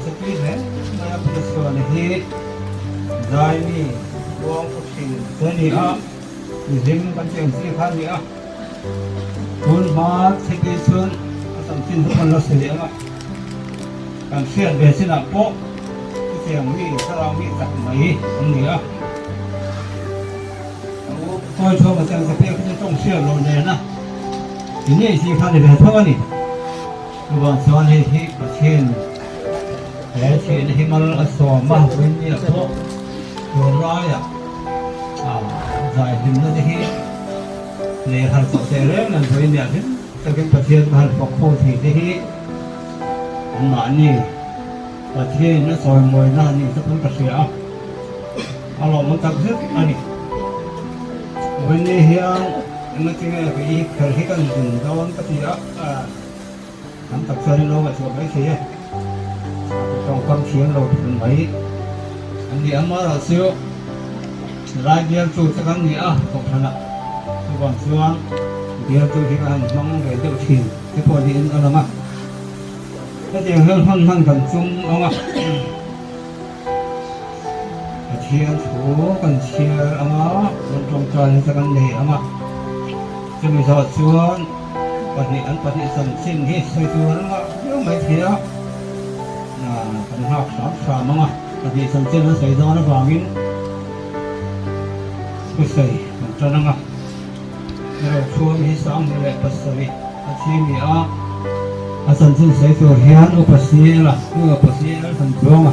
sẽ biết đấy mà bây giờ này thì dài đi buông phục sinh thế này á thì riêng con chuyện gì khác nữa buôn má thế cái xuân tầm tin không lo xử lý mà càng xuyên về xin làm bộ cái tiền mỹ sao mỹ tặng mấy không nữa tôi cho mà xem sẽ biết cái trong xuyên rồi này nè thì này gì khác để về thôi nè còn sau này thì có tiền để chuyện thì mà sổ mà bên như bộ rồi rồi dài hình như thế để hàng sổ xe lớn là với nhà hết cho cái vật thiên hàng bọc khô thì thế mà nhỉ vật thiên nó soi mồi nó nhỉ nó cũng có sữa alo muốn tập rất anh bên này hiện nó chỉ là cái khởi cái cần dùng đó cái gì đó nắm tập soi nó vậy rồi cái gì trong công chiến rồi mấy anh đi ăn mà xíu ra kia chủ sẽ có nghĩa không thành ạ còn xuống kia chủ thì có mong để điều chỉnh cái phổ điện ở đó cái gì hơn cần chung ông ạ chia số cần chia ông á còn trong trời sẽ cần để ông ạ cho mình dọn xuống bật điện sầm xin hết xoay xuống nó nếu mấy thế đó là cần học sáng ông ạ bật điện sầm xin nó xảy ra nó vào miếng cái gì cho nó ngọc rồi chua mi sang thì lại bớt sợi chi mi sân sinh sẽ phù hiến u bớt xí là u bớt xí là thành công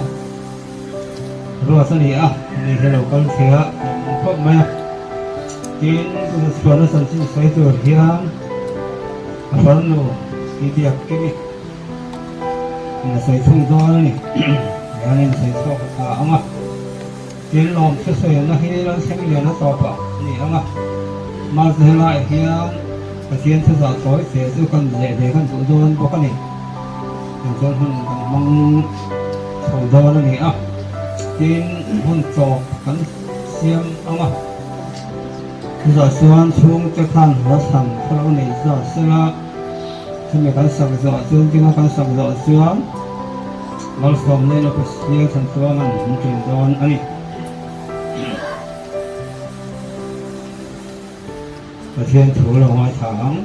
rồi sau này đi theo đầu con phía không mấy tin cái nó sân sinh sẽ phù hiến phần nó đi tiệc cái gì là sẽ thung gió này nên sẽ cho cả ông tiền lòng sẽ xây nó khi nó sinh liền nó to bự nhỉ không ạ mà giờ lại khi cái tiền sẽ giả tối sẽ giúp con dễ để con tụi tôi có cái này làm cho con mong sầu đó nó nhỉ tiền hôn trò con xiêm không ạ giờ xuống cho khăn nó sầm cho nó này giờ xưa thì mình con sầm giờ xuống chứ con sầm giờ xuống nó sầm lên nó có xiêm thànhตัวมันchuyển đòn anh thiên thủ là ngoài tháng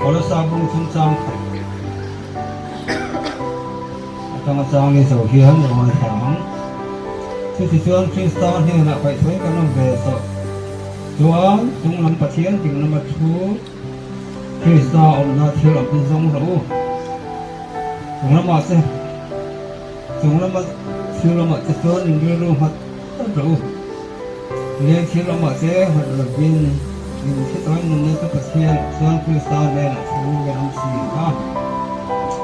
có là sao cũng chúng trang trong trang này sầu hiến là ngoài tháng thì chương trình start thì là phải thấy cái năm về rồi chúng làm phát triển thì làm thu thì sao ông nó thiếu làm cái giống rồi chúng làm mà xem chúng làm mà thiếu làm mà cái số những cái luôn hết rồi nên khiเรามาเจอหัดหลับยินที่ตอนนั้นก็ประเทศส่วนคือสาวเนี่ยนะชูกันทั้งสี่นะ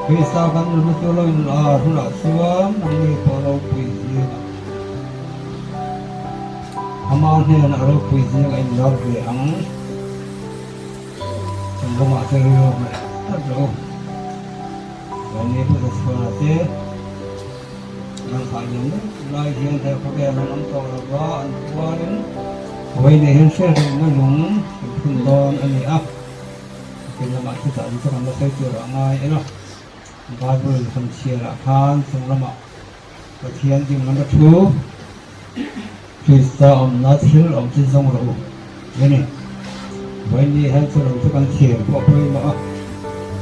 คือสาวกันรู้ตัวเราทุลักส่วนมันมีพอเราคุยเยอะทำมาเนี่ยนะเราคุยเยอะกันเราเรื่องฉันก็มาเจอเราเนี่ยเราวันนี้พุทธศาสนาเจมันขายอย่างนี้ลายเทียนแต่พวกแกมันน้ำตกแล้วก็อันว่านั้นไว้ในเห็นเสื้อถึงไม่หลงขึ้นดอนอันนี้เป็นละหมาดที่สามที่ทำมาใช้เจออะไรเนาะบาบุลคำเชียร์ทานสงละหมาดกระเทียนจึงมันก็ชูคริสต์อมนัดฮิลอมจินทรงเราเนี่ยไว้ในเห็นเสื้อทุกการเขียนพวกเพื่อนมา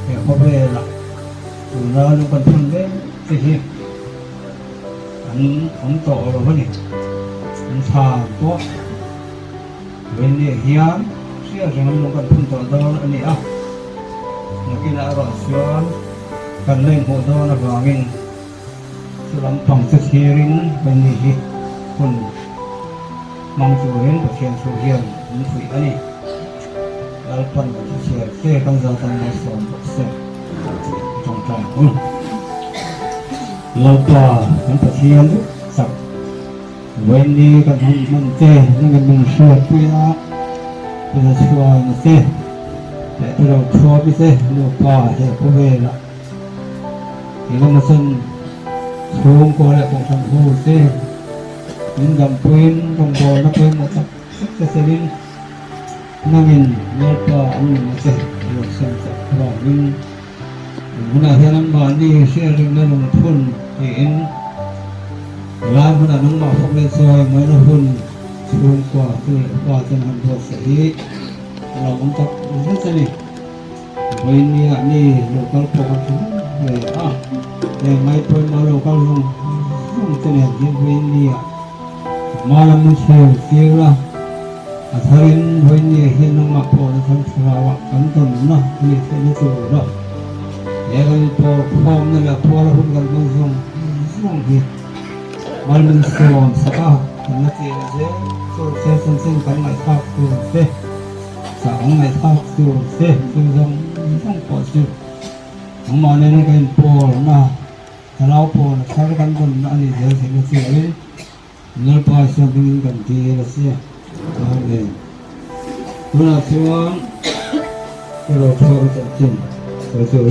เนี่ยพวกเพื่อนละดูน่าดูกันทุนเล่นสิ ông tổ rồi vậy ông thà tốt bên này hiếm xưa thì ông còn phun tổ đó anh ấy những cái đã rồi xưa cần lên hồ đó là vào mình sự làm phòng sự hiến bên này phun mong chủ hiến của chuyện chủ hiến những thủy ấy là phần của chuyện xe con dao tăng một số một xe trong trạiเราต่อมันประเทียนสักเว้นนี้กันมันเจนั่นกันมันช่วยปุ้ยละเป็นช่วยมันเจแต่เราช่วยไปเจเราต่อเจ้าผู้เวรละที่เรามาซึ่งช่วงก่อนแหละของชมพูเจยินดำปืนดำบอลนับปืนหมดสักเสลินนั่งยินเราต่ออันนี้มาเจเราเส้นสักเรายิง Muna hilang mani sharing na nung pun in lam muna nung mafok na soy may na pun chung kwa chen han bo sa hi lo mong tak sa sa ni may niya ni local po ka chung may po ma local yung chen han yung may niya malam ng siyo la at harin may niya hinang mapo na sa sarawak kanton na ni sa ni sulo Egan po form nila pura pun galbang song hi malmin song saka nati je so sen kan mai thak tu se sa ang mai thak tu se song po su ang ma ne kan po na kalau po na sar kan kon na ni je se ni se nel pa sa ding kan ti la se ane kuna chuang pero choro chin so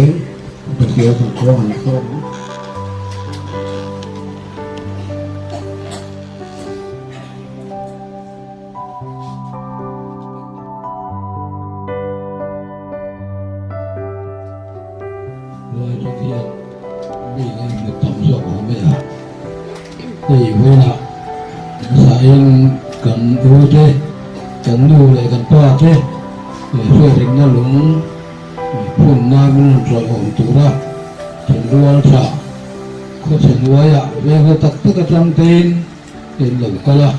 Bersih semua langsung. Rồi trong khi bị một tổng số của mình thì với là sẽ cần ưu thế cần ưu lại cần toa thế để phơi thành nó lúng phun na mình rồi ổn tụ ra thành ruộng xả có thành ruộng à về cái tất cả trong tin tin lồng cái là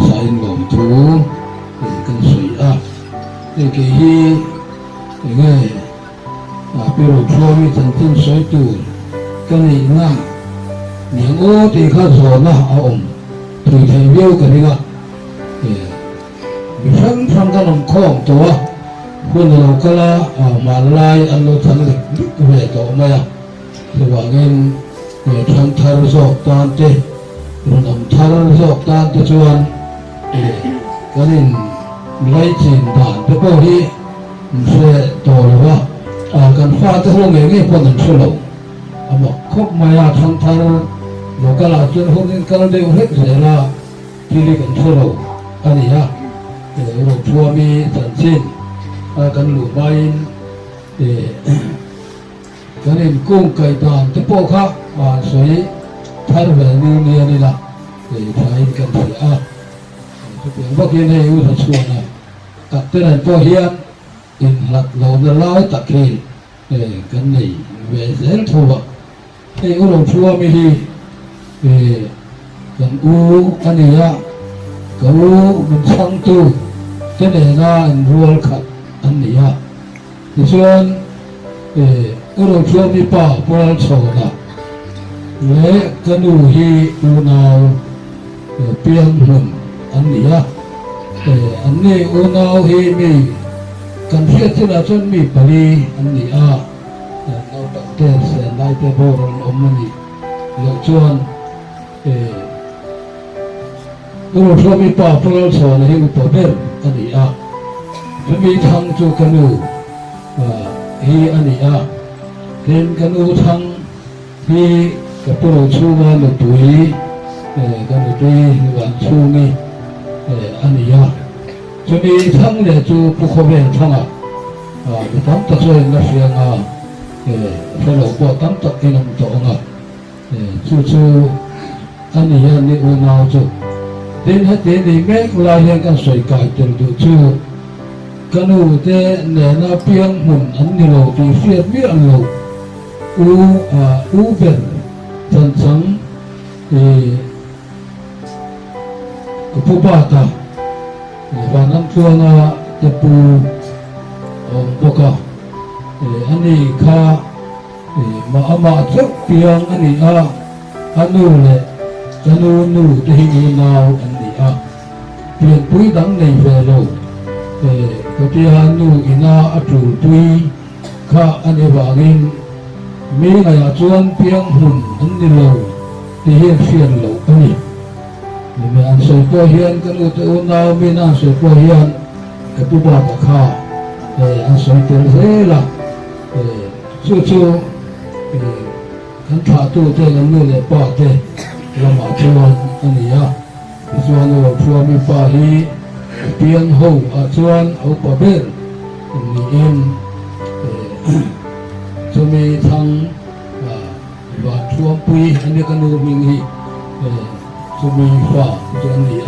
sai ổn tụ thì cần sấy à thì cái gì cái ví dụ cho mình thành tin sấy tụ cái này nè những ô thì khá rõ là ổn thì thành biểu cái này là mình phân cái lòng khom tụ quânเราก็ละมาไล่อันเราทั้งเล็กเวทออกมาระหว่างเงินทั้งทารสอบตานเตะรวมทารสอบตานเตะชวนก็นี่ไล่จีนด่านไปพวกที่เสียต่อหรือว่าการฟาดที่ห้องเองนี่พวกนั้นช่วยเราบอกครบมายาทั้งทารเราก็ละจนห้องนี้ก็เดียวเล็กเสียละที่เรียกกันช่วยเราอันนี้นะเราชัวมีสันสิ้นกันหลุดไปกันเห็นกุ้งไก่ตานที่พวกเขาสวยทาร์เวนีนี่ละใช้กันเสียทุกอย่างพวกนี้ในอุตสาหกรรมตัดเตือนตัวเฮียนอินหลักเราจะเล่าตะเคียนกันในเวเซนทัวให้อุดมชัวมีดีกันอันนี้กันมันช่างตู้ที่ไหนน่ารัวขัดอันนี้ที่ส่วนอุดมชัวมีป่าพวกโฉดและกันดูฮีอุณาเปียงหุ่นอันนี้อันนี้อุณาฮีมีกันเสียที่เราจนมีปรีอันนี้เราตัดเตะเส้นได้เตะบอลอมมันแล้วส่วนอุดมชัวมีป่าพวกโฉดฮีอุปเบลอันนี้จะมีทางจูกันดูฮีอันนี้เห็นกันดูทางฮีกับพวกชูวันหรือตุยกันดูตุยวันชูนี่อันนี้จะมีทางเนี่ยจูผู้คนเป็นทางตั้งแต่ช่วยนักเรียนเราบอกตั้งแต่กินน้ำตกจูอันนี้นี่อุณาจูเดินให้เดินนี่แม้ลายยังกันสวยกายเต็มดูจูกันดูแต่เนี่ยน่าเพียงหุ่นอันนี้เราที่เสียดไม่อันเราเป็นสังกับผู้บ้าตาวันนั้นช่วงจะปูพวกอันนี้ข้ามาสักเพียงอันนี้อันนู้นเลยจะนู้ที่หิ้งนาวอันนี้เปลี่ยนปุ๋ยดังในเวลาก็ที่ฮันนูอินาอัตรุตุยข้าอันนี้ว่างินมีไงจวนเพียงหุ่นอันนี้เราที่เฮียนเสียนเราอันนี้มีอันสวยกว่าเฮียนกันอุตอุณามีน่าสวยกว่าเฮียนกับผู้บ้ากับข้าอันสวยเต็มเลยล่ะจู่กันถ่าตู้เต้กันนู่นเลยป้าเต้ละมาชวนอันนี้ชวนเราชวนมีป้าฮีเพียงหูชวนเอาปะเบิ้ลนี่เอง จะมีทางว่าช่วงปีอันนี้ก็นูมิงฮีจะมีฝ่าจวนนี้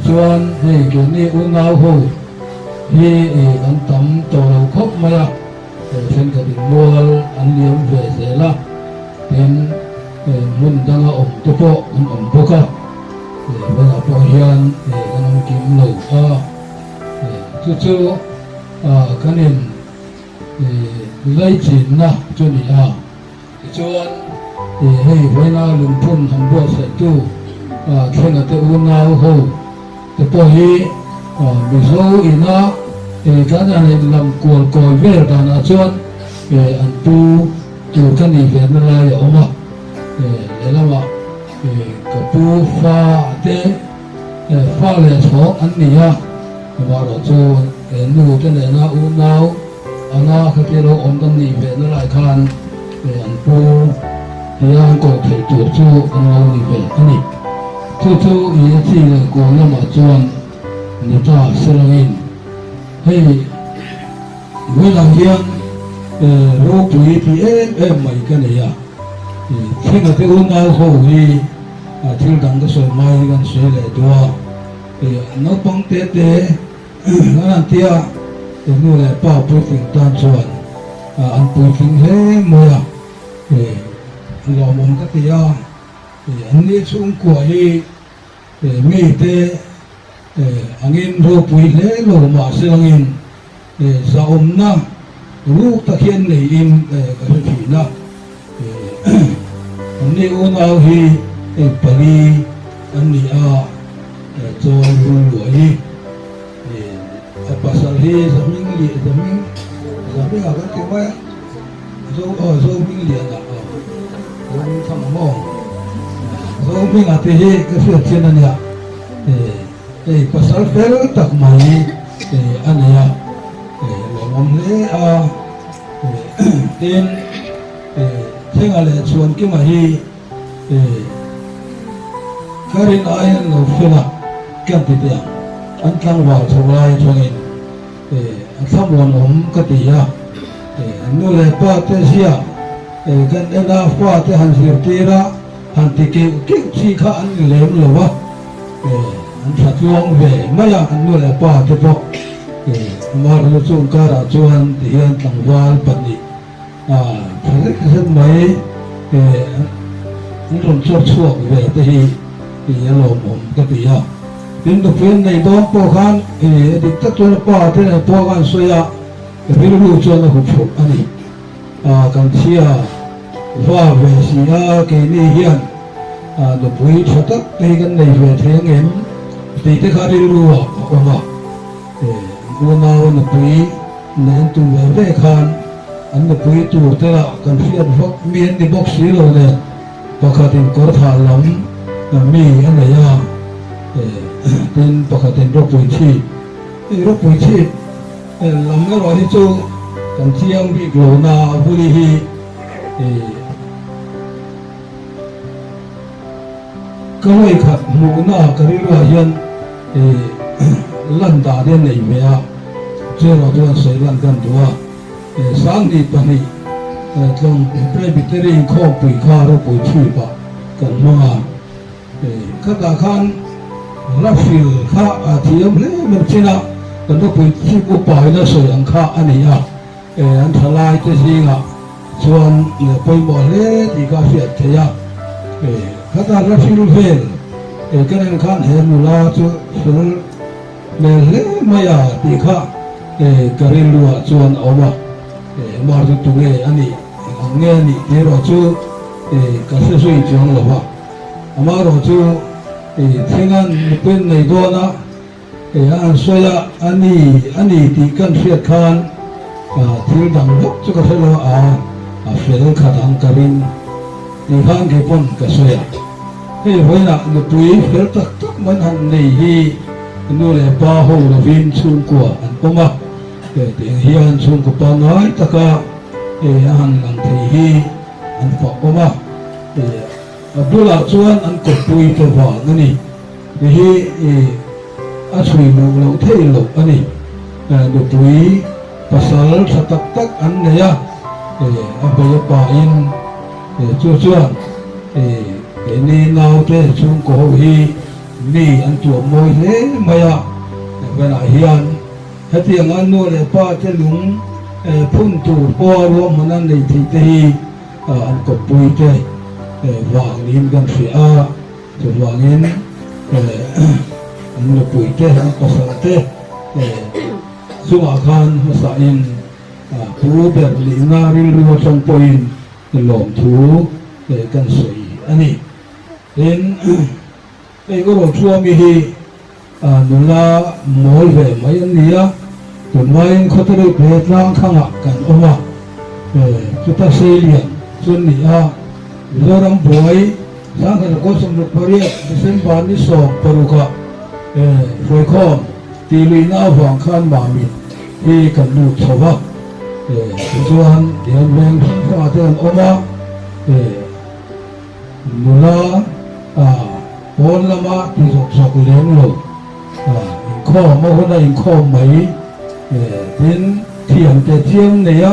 จวนให้เกี่ยวนี้อุ่นเอาหูที่อันตั้มตัวเราครบมาละเช่นกับมัวอันเลี้ยงเวสละเป็นมุนดังอมตุโปอันอมปุกะเวลาพอเฮียนกันอมกิมหนูจู่ๆกันเองไล่จีนนะจวนนี้จวนให้ไว้นาลุงพุ่นทำบัวเสร็จจู่เช่นกับตัวอุ่นเอาหูแต่พอฮีมีโซ่อินะการอันนี้ลำกวลกอยเวรตานาจวนอันปูกันอีเวนอะไรออกมาแล้วว่ากับปูฟ้าเตฟ้าเลยสองอันนี้ว่าเราจวนนูกันเลยนะอุ่นเอาอันนั้นคือที่เราอมกันอีเวนอะไรกันอันปูที่อันก็ถือจู่อันเราอีเวนอันนี้จู่ๆอีที่เลยกวนแล้วมาจวนนี่ตาเสลงินให้เวลาเรียนโรคปุ๋ยที่ไม่กันเนี่ยที่เราที่อุ่นเอาหูที่ดังก็สวยไม่กันสวยเลยตัวนับปังเตะนั่นที่นู่นแหละป้าพูดถึงตอนส่วนอันพูดถึงเฮ้เมื่อเรามองก็ที่อันนี้สูงกว่าที่มีเตะangin ro pui le lo ma selangin sa omna ru ta khian nei in ka thi na ani ona hi pali ani cho ru lo hi pasal hi zaming aga ke wa zo ming li na zo thang mo zo ming ate hi ka fi chen na ya pasal fel tak mai ania lomom le tin thenga le chuan ki ma hi karin ayan lo fela kan ti te an tlang wa chawai chongin an samon om ka ti ya nu le pa te sia kan ena fa te han sir tira han ti ke chi kha an lem lo waสัตว์ลงเวไม่อยากอันนู้นแหละป้าจะบอกมาเราช่วงการจวนที่ยันตั้งวาลปนิผลิตขึ้นไหมนี่เราช่วงเวที่ยันลมผมก็ตีถึงตัวเพื่อนในบ้านพ่อขันดิตัตัวป้าที่ในพ่อขันสวยพี่รู้ชวนเราขุดอันนี้กันเชียว่าเวสีเกนี่เฮียนตัวผู้ชดตีกันในเวทีเงินตีที่เขาได้รู้ว่าวันนั้นนับปีนั่นตัวเวทขันอันนับปีตัวเท่ากันเสียบกมีอันที่บกสีโลเนี่ยปกติกอดขาล้มมีอันไหนเป็นปกติรบปุ๋ยชีรบปุ๋ยชีล้มก็รอที่จู่กันเชียงบีกโลนาบุรีฮีก็ไม่ขัดหมูหน้ากระดิ่งว่ายันลั่นตาเด่นในเมียเจ้าเราตัวเสียลั่นกันตัวสังดีปนีตรงเปรย์บิดเตอร์ข้อปุ๋ยข้ารบปุ๋ยชีปะกันมาข้าตาขันรับฟิลข้าอาทิตย์เลยมันชินะกันรบปุ๋ยชีกุปายแล้วสวยอังข้าอันนี้อันทลายจะสิงส่วนไปบ่อเล่ที่กาเฟียเทียข้าตารับฟิลเฟลกันนั่นขันเห็นมูลาจุฟิลเล่ไม่ยาที่ข้ากระเรียนรัวส่วนเอามาจุดตรงนี้อันนี้เงี้ยนี่เดี๋ยวเราจูกระเสือจงหรอวะมาเราจูที่งั้นเป็นในตัวนะอันสวยอันนี้ที่กันเฟียดขันที่ดังลุกจุกเสลาเฟียดขัดอังกรินที่ขันเก็บปนกระสวยให้ไว้นะนุตุยเฟียดตักมันหันในฮีนู่นเลยป้าหูเราวินชุนกัวอันปุ๊มที่เฮียนชุนกับปานายตะกะอันหลังที่ฮีอันฝักปุ๊มดูแลชวนอันกบปุยตัวว่านั่นนี่ที่อาศัยเราเที่ยวอันนี้นุตุยภาษาสตักอันเนี่ย อัปยปะอินชั่วชั่วนี่นาวเตชุงโกฮีนี่อันจวบมวยเล่มายาเวลาเฮียนถ้าเที่ยงอันนู้นป้าจะหลงพุ่นตูปอรวมมันนั่นในที่ที่อันกบปุยเตวางลิ้นกันเสียจนวางลิ้นอันนี้ปุยเตอันก็สังเตสุอาคารภาษาอินผู้แบบลีนาริลรัวชงปุยหลงถูกันสวยอันนี้เห็นก็บอกชัวมีฮีนุลาโมลเวไม่ยันเนียตุนไว้เขาจะได้เปลี่ยนร่างข้างกันออกมาจุดตัดเสียงส่วนนี้เรารำบวยสร้างกันก็สมรภูมิเส้นบานนี้สอบปรุกะไฟคอมตีลีน่าฝังข้านบามิที่กันดูชาวบ้านส่วนเดี๋ยวแรงข้าเดินออกมานุลาโอนละมาที่สกเลี้ยงโลกข้อมาคนได้ข้อไหมเป็นเที่ยงแต่เที่ยงเนี่ย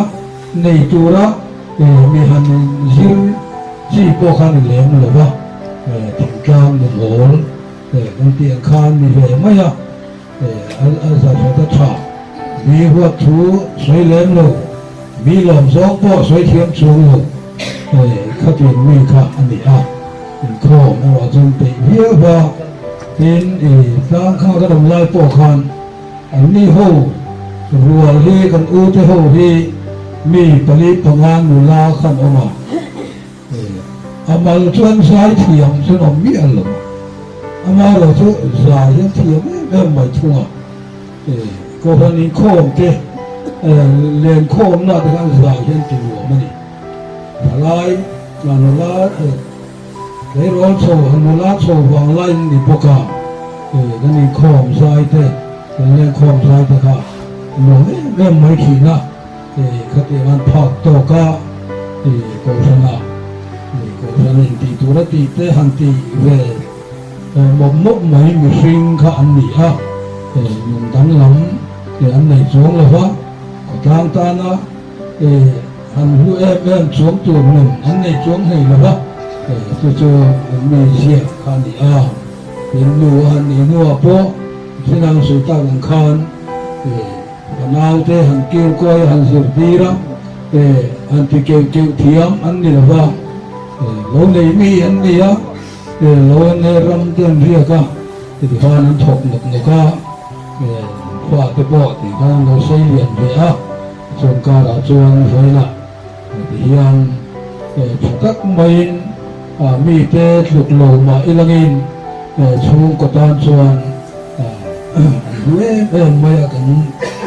ในตัวละมีหันยืนที่พวกขันเลี้ยงหรือว่าถึงการหนึ่งโหลตั้งเตียงคานมีเหตุไหมอาศัยจะฉามีวัตถุสวยเลี้ยงโลกมีหลอมสองพ่อสวยเทียมสูงโลกข้าเตียงมีค่ะอันนี้เป็นข้อมาว่าจนไปเหี้ยว่าเป็นสร้างข้าวกระดมลายปอกคันอันนี้หูรัวที่กันอู้ที่หูที่มีผลิตงานมูลาขันออกมาอามาชวนสายเทียมสนมมีอะไรอามาเราชวนสายเทียมไม่ไม่ชั่วก็พันนี้โค้งเจเรียนโค้งน่าจะการสายเช่นจิ๋วมันนี่อะไรงานมูลาเลยร้อนโซ่หันมูลาโซ่วางไล่นี่พวกเขากันนี่โค้งสายเตะเรียนโค้งสายเตะค่ะหนูไม่ไม่ขี่นะคติมันพอกโตก็โกศลโกศลตีตัวละตีเตหันตีเวบ่มกไม่มีสิ่งข้าอันนี้ฮะยุ่งตั้งหลังอันไหนสวงเลยวะก็ทางตานะอันหูสวงตัวหนึ่งอันไหนสวงให้เลยวะจู่ๆมีเสียข้านี่เป็นดูอันนี้นัวโป๊ะที่นางสุตาลังคารนาวเตหันเกี่ยวก้อยหันสุดดีระอันที่เกี่ยวเทียมอันนี้ละว่าเราในมีอันนี้เราในรำเดินเรียกที่ข้านั้นถกหนักหนักฝ่าตะโบที่ข้าเราใช้เรียนไปส่วนการอาจวนไฟละที่ยังตักไม่มีเตะลุกโลมาอีลังอินชูกตานส่วนเล่ไม่กัน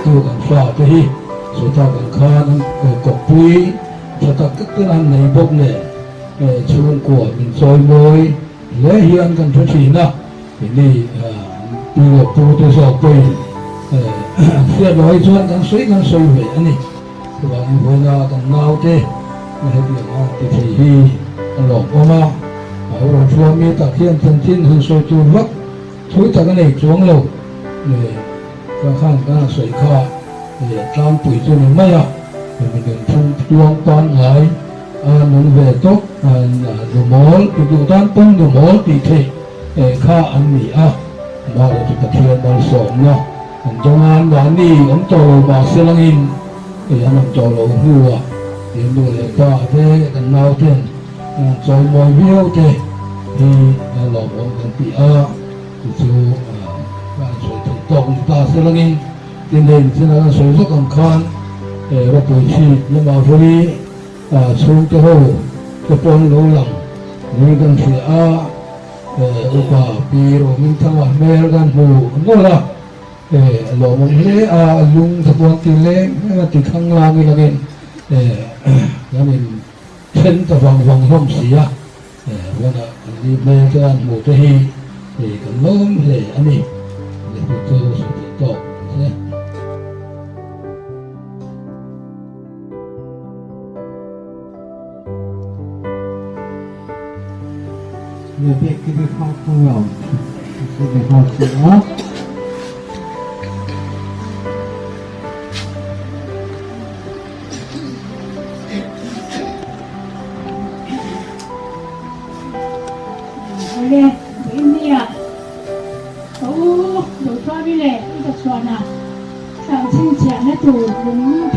ตัวกันฝ่าที่สุดท้ายกันข้านั้นกบปุยสุดท้ายก็ตัวนั้นในพวกเนี่ยช่วงกวดเป็นซอยมวยเลี้ยงกันทุกทีนะทีนี้ปีละปูตัวสอบปุยเสียดายชวนกันสวยเว้ยอันนี้ตัวนี้พวกเราต้องเงาเต้ไม่ให้เบี่ยงอ่ะที่ที่หลอกออกมาเราชวนมีตะเคียนทันทิ้นหันสวยจูวักช่วยตะกันเอกช่วงเราก็ข้างก็สวยข้าตามปุ๋ยตัวนี้ไม่เป็นเดินทุ่งดวงตอนไหลนุนเวทกดูมอลดูด้านปุ่งดูมอลตีเทข้าอันนี้มาเราจะเทียนมาสองเนาะจังงานวันนี้ผมโตมาเซลังอินผมโตเราหัวเดี๋ยวดูเลยก็เทกันเนาเทียนจอยมอยเบี้ยวเทที่เราบอกกันปีจู่บ้านสวยที่ตกตาเซลังอินดินเด่นเสนาสวยสักครั้งเราปุ๋ยชีลมาฟรีสูงจะโหจะปนโลหลังมีกันเสียอุปาปีโรมิทั้งวันเมรกันหูโน่ละหลวงมันเละลุงตะปนตีเล็กไม่มาติดข้างล่างนี่ละเองแล้วนี่เช่นตะวังร่มเสียว่าน่ะนี่เมรกันหูจะฮีกันล้มเลยอันนี้เดี๋ยวเจอสุดตกเนี่ยLe bec de Francois, c'est de Francois. le India đồ cho đi lệ đi tập soạn à sang xin chén nó tủ đúng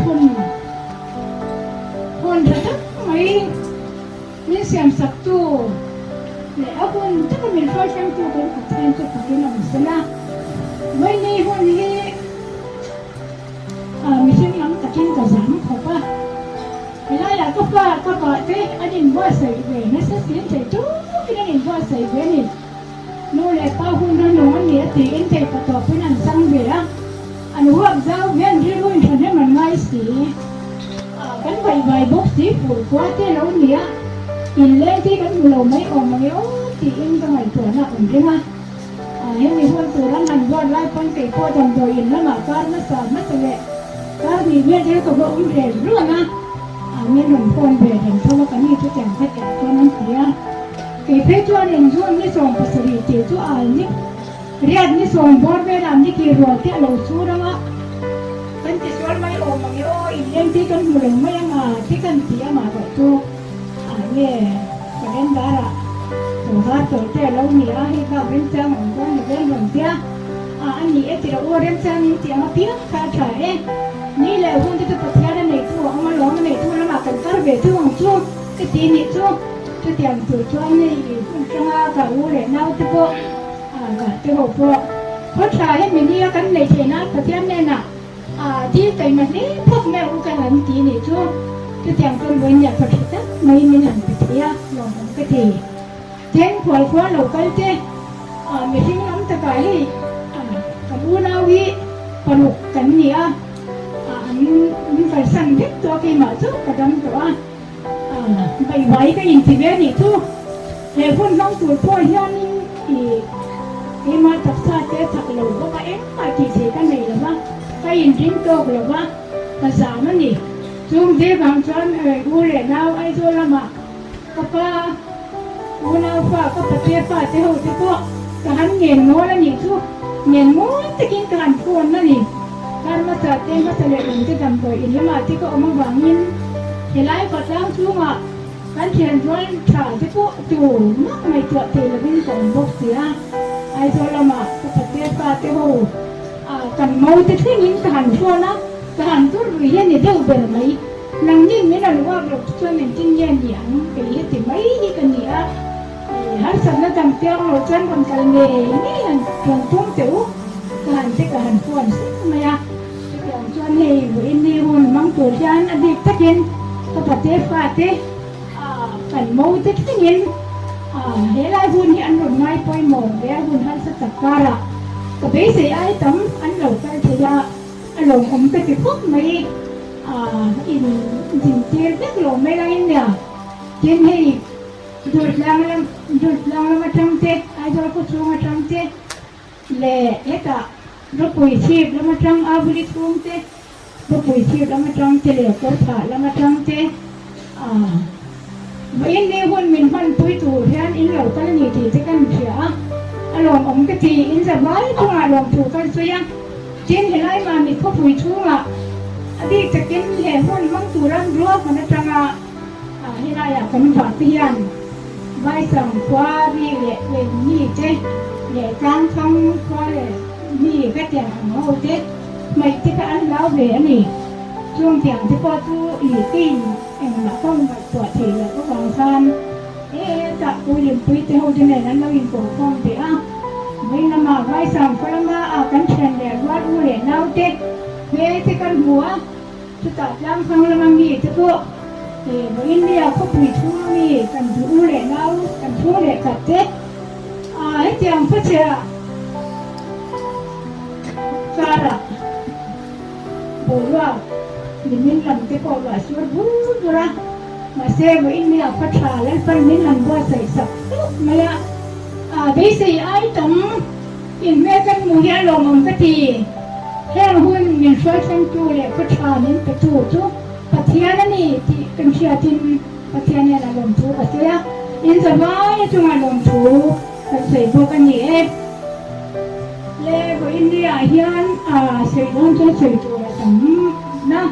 thôn thật mấy nên xem sập tu để áp dụng tất cả mình phải xem tu cũng phải thêm cho cái lòng sinh ra mấy này hôn đi mình xem lắm tất nhiên cả giảm không pa cái này là các bạn thế anh em voi sấy về nó sẽ tiến chạy chút cái này voi sấy về này nô lệ bao hôn nó nấu ăn nhẹ thì anh chạy bắt đầu với nàng sang về á anh huống giao viên đi luôn cho nên mình ngay xí cái vài bốc xí phủ quá thế lâu nhẹ in lên thì cái lầu mấy ông mấy ô thì in cái ngày tuổi nào cũng thế ha hiện nay hôn từ đó mình voi lại con cái cô chồng rồi in nó mà con nó sợ mất lệ cái gì biết thế có bộ cũng rẻ luôn á nên mình con về thành không có nhiều cái chẳng phải cả con nó kia cái phê cho nên luôn như sòng bát sari chỉ cho anh nhé riêng như sòng bát về làm như kia rồi cái lẩu su đó á cái chỉ số mấy ôm mà nhiều in lên thì cái mường mấy mà thì cái gì mà vậy tu nghe cái em đã là rồi ra tới trẻ lâu nhỉ hay vào bên trong ông con được bên gần kia anh nhỉ thì đâu bên trong những tiếng tiếng ca trảiนี่แหละคนที่จะปฏิญาณในตัวเอามาล้อมในตัวแล้วมากันก็เวทีของช่วงก็ตีนี่ช่วงจะเตรียมตัวช่วงนี่คุณช่างกับอูเล่น่าจะพอกับจะบอกพอเพราะชายให้มีนี่กันในเทน่าปฏิญาณเนี่ยนะที่ใจมันนี่พวกแม่อูกันหันตีนี่ช่วงจะเตรียมตัวเวียนอยากปฏิญาณไม่มีหันปฏิญาณลองก็ตีเช่นขวายขวาเราก็จะมีสิ่งน้ำตะไคร้กับอูนาวีปลุกกันเนี่ยmình phải săn biết cho cái mà trước cái đâm đó vậy vậy cái gì thì biết gì chứ để con long tuổi thôi nhân thì cái mà tập sa chế thật lâu có cái mà chỉ cái này là ba cái gì chính cơ là ba mà sao nó nhỉ chúng thế bằng chọn u lệ nào ai cho làm mà các ba u nào pha các bạn chế pha chế hậu chế co cái hắn nghiền ngó là nhỉ chứ nghiền ngó thì cái càng cuốn nó nhỉการมาจัดเองก็เสด็จลงที่ดำตัวอินมาที่ก็เอามาหวังยินเห็นไรก็ตามช่วงการเขียนร้อยฉาที่ก็จู่มากไม่ตัวเทเลวินของบกเสียไอ้ตัวละมาก็ปฏิเสธที่เขากันเมาที่ที่ยินทหารชั่วนะทหารตัวเรียนเนี่ยเดี๋ยวเบอร์ไหมนางยิ่งไม่ได้ว่าเราช่วยมันจริงแย่เหนียงไปเห็นที่ไม่ยี่กันเนี่ยฮันสันนั่งจำเตี้ยเราจนคนกันเนี่ยนี่ยังตรงทุ่งเตี้ยวทหารที่ทหารควรสิไม่อะcho nên với đi hôn mong tuổi gian anh đi tất nhiên có phải thế phải thế phải mâu tất nhiên thế lại hôn thì anh rồi ngay quay mồm để hôn hắn sẽ tập ca là có biết gì ai tấm anh đầu tay thì là anh lồng ống cái phút mấy in tiền biết lồng mấy đây nè trên này rồi làm mà trăng thế ai cho có xuống mà trăng thế lệ hết à rồi quỳ chiếpแล้วมาจังอาบุริทุ่งเต้rồi quỳ chiếpแล้วมาจังเตลี่ยก็ถ่ายแล้วมาจังเต้วันนี้คนมินพันปุยตูเรียนอินเหล่ากันนี่ที่จะกันเสียอารมณ์องค์กตีอินสบายทุ่งอารมณ์ถูกกันเสียเจนเห็นไรมามีข้อปุยทุ่งอดีตจะกินเห็นคนมั่งตูรันรัวมันจังเห็นไรคนฝากเตียนใบสั่งคว้ามีเละเละนี่เจ้เละกลางคำคว้าเละนี่ก็เตียงของเราเจ๊ไม่ที่ก็อันเล่าเบียนี่ช่วงเตียงที่พ่อตู้อีกิ้งเอ็งมาต้องมาตรวจทีแล้วก็วางซันจับปุยลิมปุยที่เขาจะไหนนั้นเราอินโกฟองเตี้ยไม่ละมาไว้สั่งพละมากันเชนเดียวัดอุเล่น่าเจ๊เบี้ยที่กันหัวจะตัดล้างฟังละมันมีที่ก็วันนี้เขาปุยทุ่งมีกันอุเล่น่ากันทุ่งเล่กัดเจ๊ให้เตียงพ่อเชื่อcara bola min lam te ko wa sur bura ma se mo inni apa thala pan min lam wa sai sak maya be sei ai tom in me kan mu ya lo mom ka ti hen hun min shoi chen tu le ko tha nin ka tu tu pathiana ni ti kan sia tin pathiana la lom tu ka sia in sa mai tu ma lom tu ka sei bo kan ni le với India hiền xây dựng cho xây dựng tấm na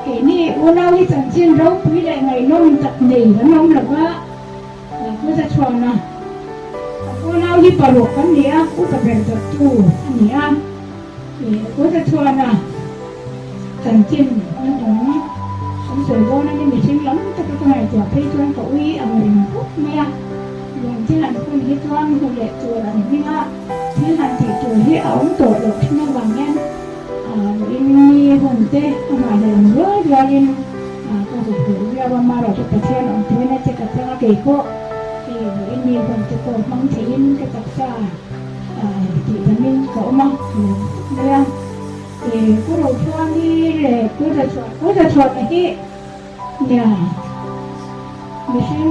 cái này u nào hi chẳng xin đâu quý lại ngày nông tập nỉ nó nông là quá cứ ra chọn na Una uji paruk kan dia, uta bentuk tu, ni ah, uta cuana, kancing, kan sebab ni mesin lam, tapi tu hai tu, tapi tuan kau uji amarin tu, ni ah, yang jalan pun hituan boleh cuan ni ah, jalan tu he awam tu, cuma bangan, ini pun teh, amalan dua jalan, kau tu dia bamarak tu kecian, tu ni cakap cakap keko. Ini untuk mengcilin ketaksa di dalam koma, ya. Kalau tuan ni le, kuda tuan ni, ya. Mesin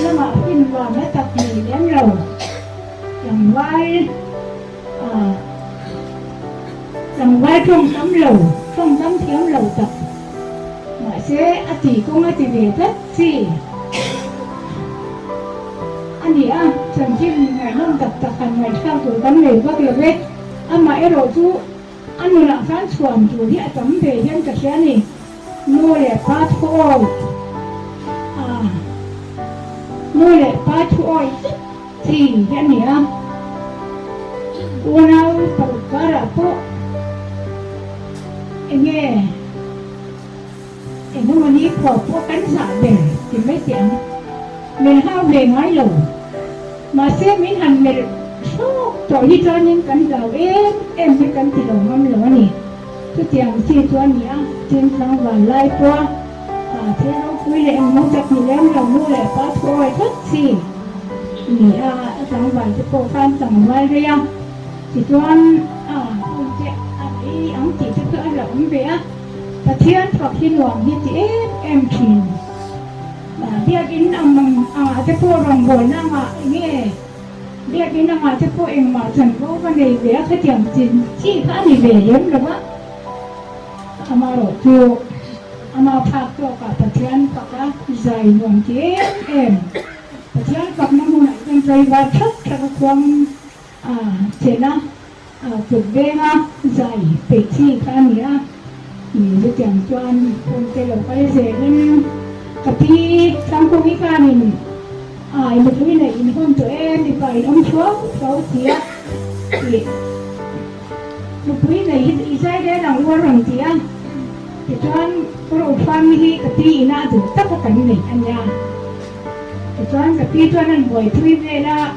lama pinjam tak ni yang law, yang wai trong tấm thiếu law tak. Masih ati kong ati betat si. Ani ah, janji ngai nom tak ngai sang tu kan ngai bak le, ama ero tu, anu nak kan suam tu dia tambe yang kesiani, no le pat hoi, no le pat hoi, si yani ah, unau perkara tu, ini mani kau kan sahaja, tidak siang, menhau lengai lo. Masih minhan mer so tohi tuanin kan gawe ni kan tidak ngam lo ni tu tiang si tuan ya tin sang walai po tiang kui le mo tak ni lem lo mu le pa thoi thot si ni sang wal tu po kan sang wal ria si tuan pun je ai ang ti tu tu lo be tian thok hin wang hi ti em thin dia kini cepu orang bona mak ini dia kini mak cepu yang mak cenderung kan dia keciam cinci kan dia yang lepas amaro tu pak tu kata tian pakah zai wang em tian pak namun yang zai baca kalau kuang cina berbenga zai peci kan ya ini yang tuan pun kalau kaya zai tapi sangko ikan ini, ini tu ini pun tu di pai kau siap, lupa ini isai dia nak orang dia, tuan kalau family tapi ina tu tak akan ini hanya, tuan tapi tuan boy tu dia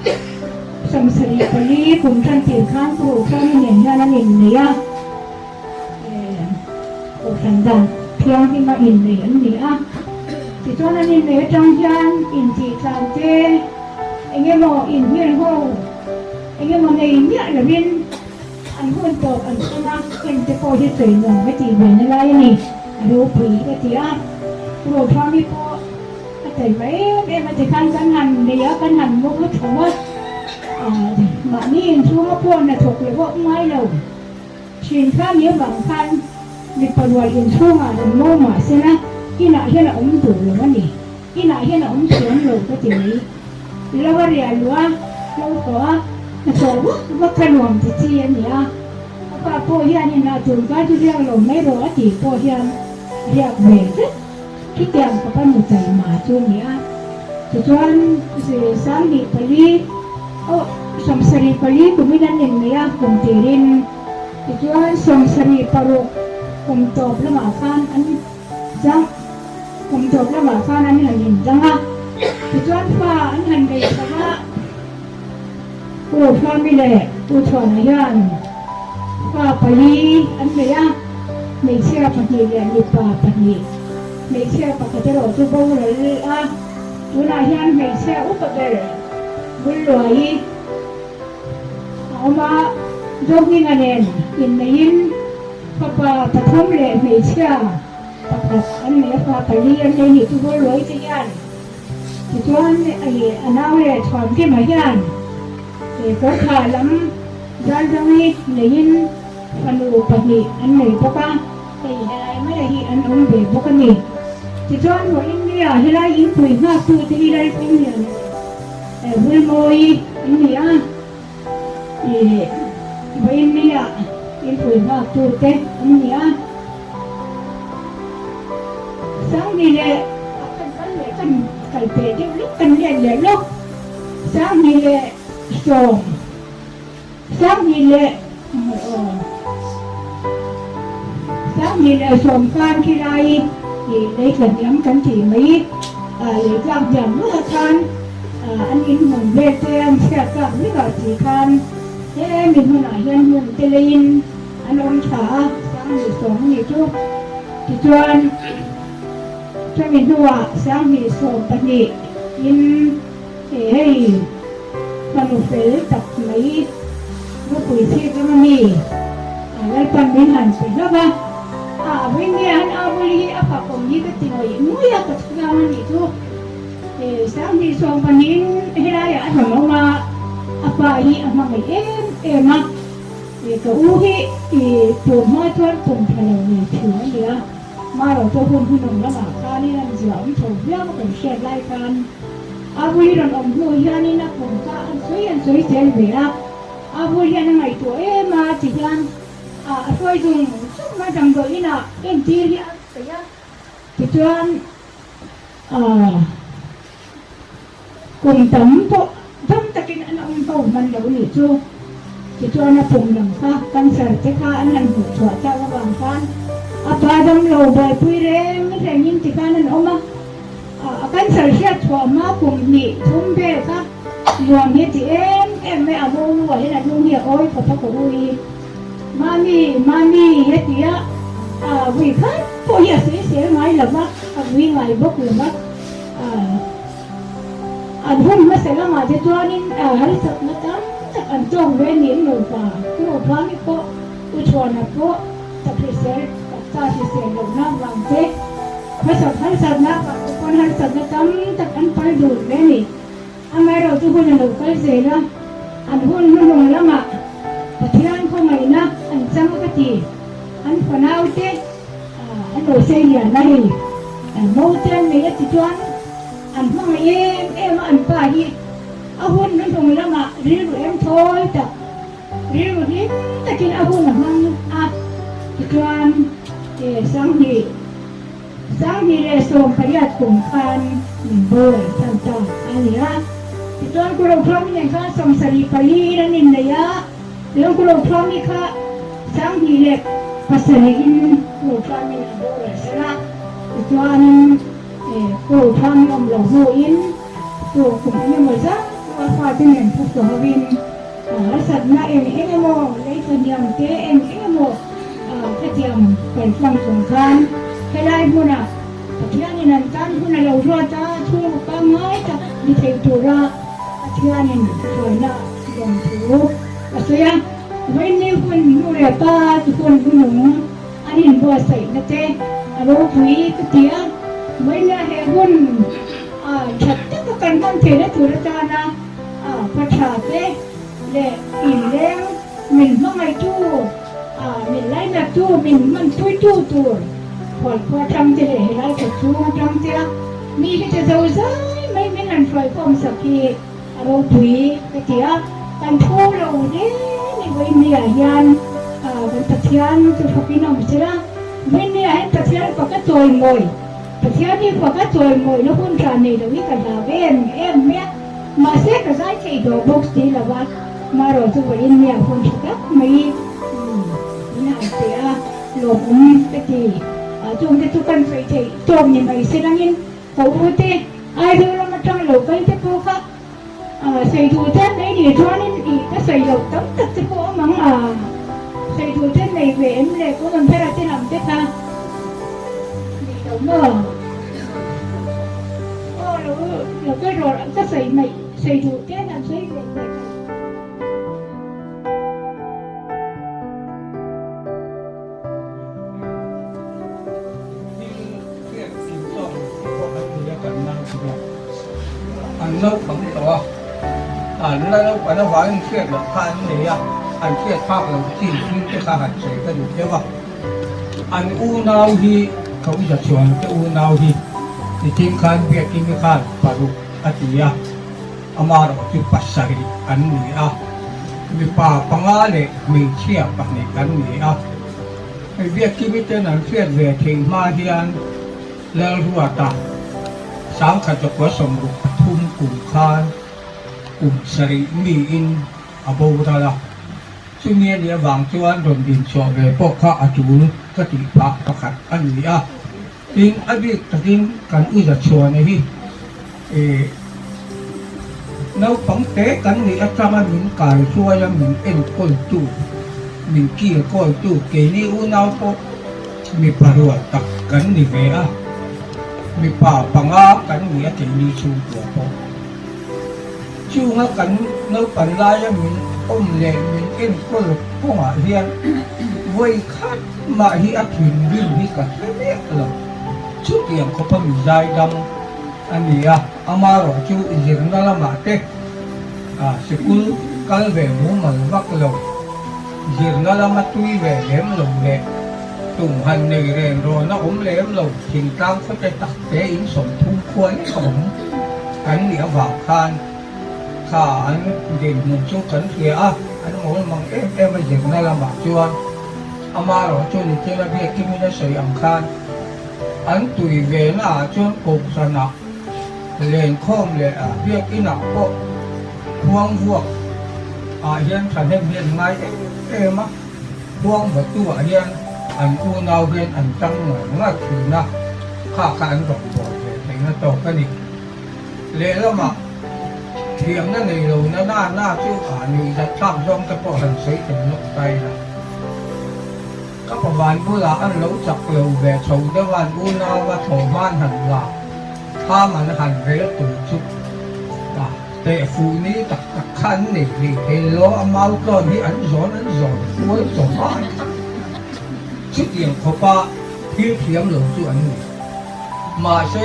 samsari kali kumpulan tirkan tu family ini ya, kumpulan tiang lima ini ya. Itu nanti ni jangan inti sahaja, ingin mau ingin ho, ingin mau ni ni ada bin, anpun tu anpun kita kau hidup dengan mesti benar lagi ni, ada beri ketia, kalau kami ko, kata baik, mesti kan dia kan mulut semua, mak ni semua pun nak thok lewat mai lalu, cinta ni bangkan, di perwalian semua dan mau masih ina hena tu lo ni ina hena tiang lo ke sini lawa dia luar lawa toa nasobu makan wang cici ni apa pohian ni nak tunggu tu dia lo mero ati pohian dia bete kita yang kapan mutai maju ni tujuan si sandi pali samsari pali kemudian ni kumtirin tujuan samsari paru kumtop lemakan jang kumtop lemakan ani hanin janga tujuan pa ani handai sama family tujuan ayan pa pali ani ya Malaysia pagi dia lupa pagi Malaysia pakai terus tu bawa lagi tunayan Malaysia upper bulai ama jogging anen inayin papa tatham le Malaysia papa ani apa pali ani tu bulai tiyan tujuan anau le chuan ke mayan ko khalam janjangi nayin panu pagi ani papa helai mai hi an be bokani tujuan mo India helai in pui na tu helai India bulmoi India India in pui na tu te India sang ni le kan kalpe de lúc kan le lúc sang ni le ส่งสร้างมีเละสร้างมีเละส่งการที่ไรที่ได้เกิดย้ำกันที่ไม่หรือการอย่างเมื่อคันอันนี้หนึ่งเบเตมเสียกับวิกาสีคันมีมันหลายยันมุนเตลินอันองฉาสร้างมีสองมีทุกที่จวนจะมีดัวสร้างมีสองปนิยินให้มนุษย์เฟลตัดไหมเมื่อปุ๋ยที่ก็มีแล้วตอนนี้หันไปแล้วว่าวันนี้หันเอาบริอาภาพนี้ก็ติดไว้นู้ยก็ทุกอย่างนี่ทุกสร้างมีสองปนิให้ได้อันของมาอาภาอีอามาไม่มาก็อู้ฮีตัวมาทวนปุ่มพลังนี่ถือเดียมาเราตัวคนผู้หนุ่มละหมาดการนี่นั่นจะไม่ถูกเรื่องเป็นเชิดไล่กันอาบุรีเราอมหัวยันนี่นะผมก็อันสวยเจ๋งเลยนะอาบุรีนั่งไงตัวมาจีกันช่วยจุงมาจังตัวนี่นะเอ็นจีเรียแต่ยังจีจวนกลุ่มตั้มโตตั้มตะกินอันนั้นโตมันเดี๋ยวนี้จูจีจวนนะผมหลังค่ะกันเสร็จจะค่ะอันนั้นหัวชัวเจ้าระวังกันอาพาดำโลบอยปุยเร่ไม่ใช่ยินจีกันนั่นออกมากันเสร็จชัวมาผมนี่ทุ่มเบค่ะรวมเนี่ยจีไม่เอาลูกไว้นะลูกเหี้ยโอ้ยขอพักกับอุ้ยมามีเฮ็ดเดียวิ่งขึ้นพวกเหี้ยเสียไงหรือว่าวิ่งไงบกหรือว่าอันหุ่นมาเสร็จแล้วมาจะตัวนี้ฮัลโหลนะจ๊ะอันจ้องเว้นนิดหนึ่งป่ะหนูพร้อมมีโป๊ะอุชวนะโป๊ะจะพิเศษกับตาพิเศษลงน้ำวังเจ๊ภาษานะป่ะคนฮัลโหลนะจ๊ะแต่อันไปดูเว้นนี่อันไม่เราทุกคนจะดูใกล้เสียนะอันหุ่นลงแล้วมาปฏิญาณเข้ามานะอันจังก็ตีอันพนาวเจ๊อันโดเสียนะฮีอันโมเจนนี่ติดจวนอันพวกมันอันป้าฮีอาหุ่นนั่นตรงนี้ละมาเรียกทอยแต่เรียกนี้แต่กินอาหุ่นมันติดจวนสังฮีเลยส่งไปยัดกลุ่มคันเบอร์ต่างๆอันนี้ละติดจวนกูเราพร้อมยังค่ะส่งสลีไปนั่นนี่ยะเรื่องกูเราพร้อมนี่ค่ะสังฮีเลยภาษาอังกฤษกูพร้อมนี่เบอร์ใช่ไหมติดจวนกูพร้อมลมหลงหูอินกูกลุ่มนี้มาจ้ะว่าฟ้าเป็นเหมือนผู้สมวินสัตว์น่าโมเลยคนยังเตะโมกระเทียมเป็นฟังสงครามให้ได้บุญเที่ยนี่นั่นกันบุญเรารอจ้าช่วยป้าไม้จ้ะมีเทตุระเที่ยนี่ช่วยนะลงถูก็เสียไม่นี่คนดูแลป้าทุกคนผู้หนุ่มอันนี้บัวใส่นะเจ้อารมณ์ผีก็เตี้ยไม่น่าเห็นบุญฉันจะกันบ้านเทนะถูกจานะประชาเจ้เละอินแล้วมันไม่จู้มันไล่แบบจู้มันจู้ตัวพอทำจะเลยไล่กับจู้ทำจะมีที่จะเจ้าใจไม่นั่นไฟความสักทีเราถุยก็เตี้ยกันพูดเราเนี่ยนี่ไว้เมียยันเป็นตัดยันจะพกินน้ำเชื่อไม่เนี่ยให้ตัดยันปากก็ตัวมวยแต่ที่นี่พวกก็ตัวมวยแล้วคนชาในเดี๋ยวนี้กันดาวเอ็มเนี่ยมาเสกก็ได้ใช้ดอกบ็อกซ์ที่ละว่ามาเราจะไปเนี่ยคนชุดก็ไม่น่าเสียหลงตะกี้จงจะทุกคนไปใช้จงยังไงเสียงั้นเขาพูดที่ไอ้ดูเรามาจังหลงไปที่พวกเขาใส่ถุงเท้าในดีทว่านี่อีกก็ใส่หลงตั้งแต่ที่พวกมันใส่ถุงเท้าในเวมเลยพวกมันแค่ที่ลำเท้าเมื่อเราก็รอก็ใส่ใหม่ใส่ถูกแค่นั้นใส่เด็กอันนั้นของตัวแล้ววันนั้นวันนี้เชื่อแบบท่านนี่อันเชื่อภาพเราที่จะขาดเสียก็อยู่ใช่ป่ะอันอูนาวที่เขาจะชวนจะอูนาวที่ทีมขันเบียกินขันปารุอาทิยาอามาร์ที่ปัสสาวะอันนี้มีป่าปังอาเล่มีเชี่ยปักในกันนี้เบียกินไม่เจอหนังเชื่อเบียทิ้งมาที่อันแล้วรัวตาสามขันจะผสมรุปทุ่มกลุ่มขัน cùng sari mi in abo ta la chu ni ni wang chuan ron din cho ve po kha atul ka ti pa pakhat ani a tin abi takin kan u za chuan hi nấu bóng té cắn thì ắt chăm mình cài xua ra mình em coi tu mình kia coi tu kể ni u nấu po mình paru tak cắn thì về à mình pa bằng á cắn thì kể ni chu của po chu ngã cắn nấu cắn lại ra mình ôm lệ mình em coi po mà hiền vui khát mà hi ắt thuyền đi hi cả thế là chút tiền có phần mình dài đâm anh à amaro chu injir na la mate sekul kal ve mu mal vak lo jir na la matui ve lem lo le tung han nei ren ro na lem lo thing tang kho te tak te in som thum khoi som kan ni wa khan kha an den mu chu kan thia an mo mang em jir na la ma chuan amaro chu ni te la ve kimi na sei am khan an tui ve na chuan ko sana lên khom lệ việc in nào bộ huang vuộc hiện thành hiện hiện ngay em á huang vật tu hiện anh u nào hiện anh tăng người ngắt thì na khá khá anh đọc bỏ để thấy nó tổ cái gì lệ lắm mà thiềng nó này lâu nó na chứ người đã tham trong cái bộ hành sĩ thì nó tay là các bạn bu là ăn lẩu chặt lẩu về sầu các bạn bu nào và thổ man hẳn làถ้ามันหันเรือตุ่ชุบแต่ฟูนี้ตักขันนี่เฮโลอามาลก่อนที่อันสอนไว้สอนมาชุดเดียวเขาป้าที่เทียมหลงส่วนนี้มาเช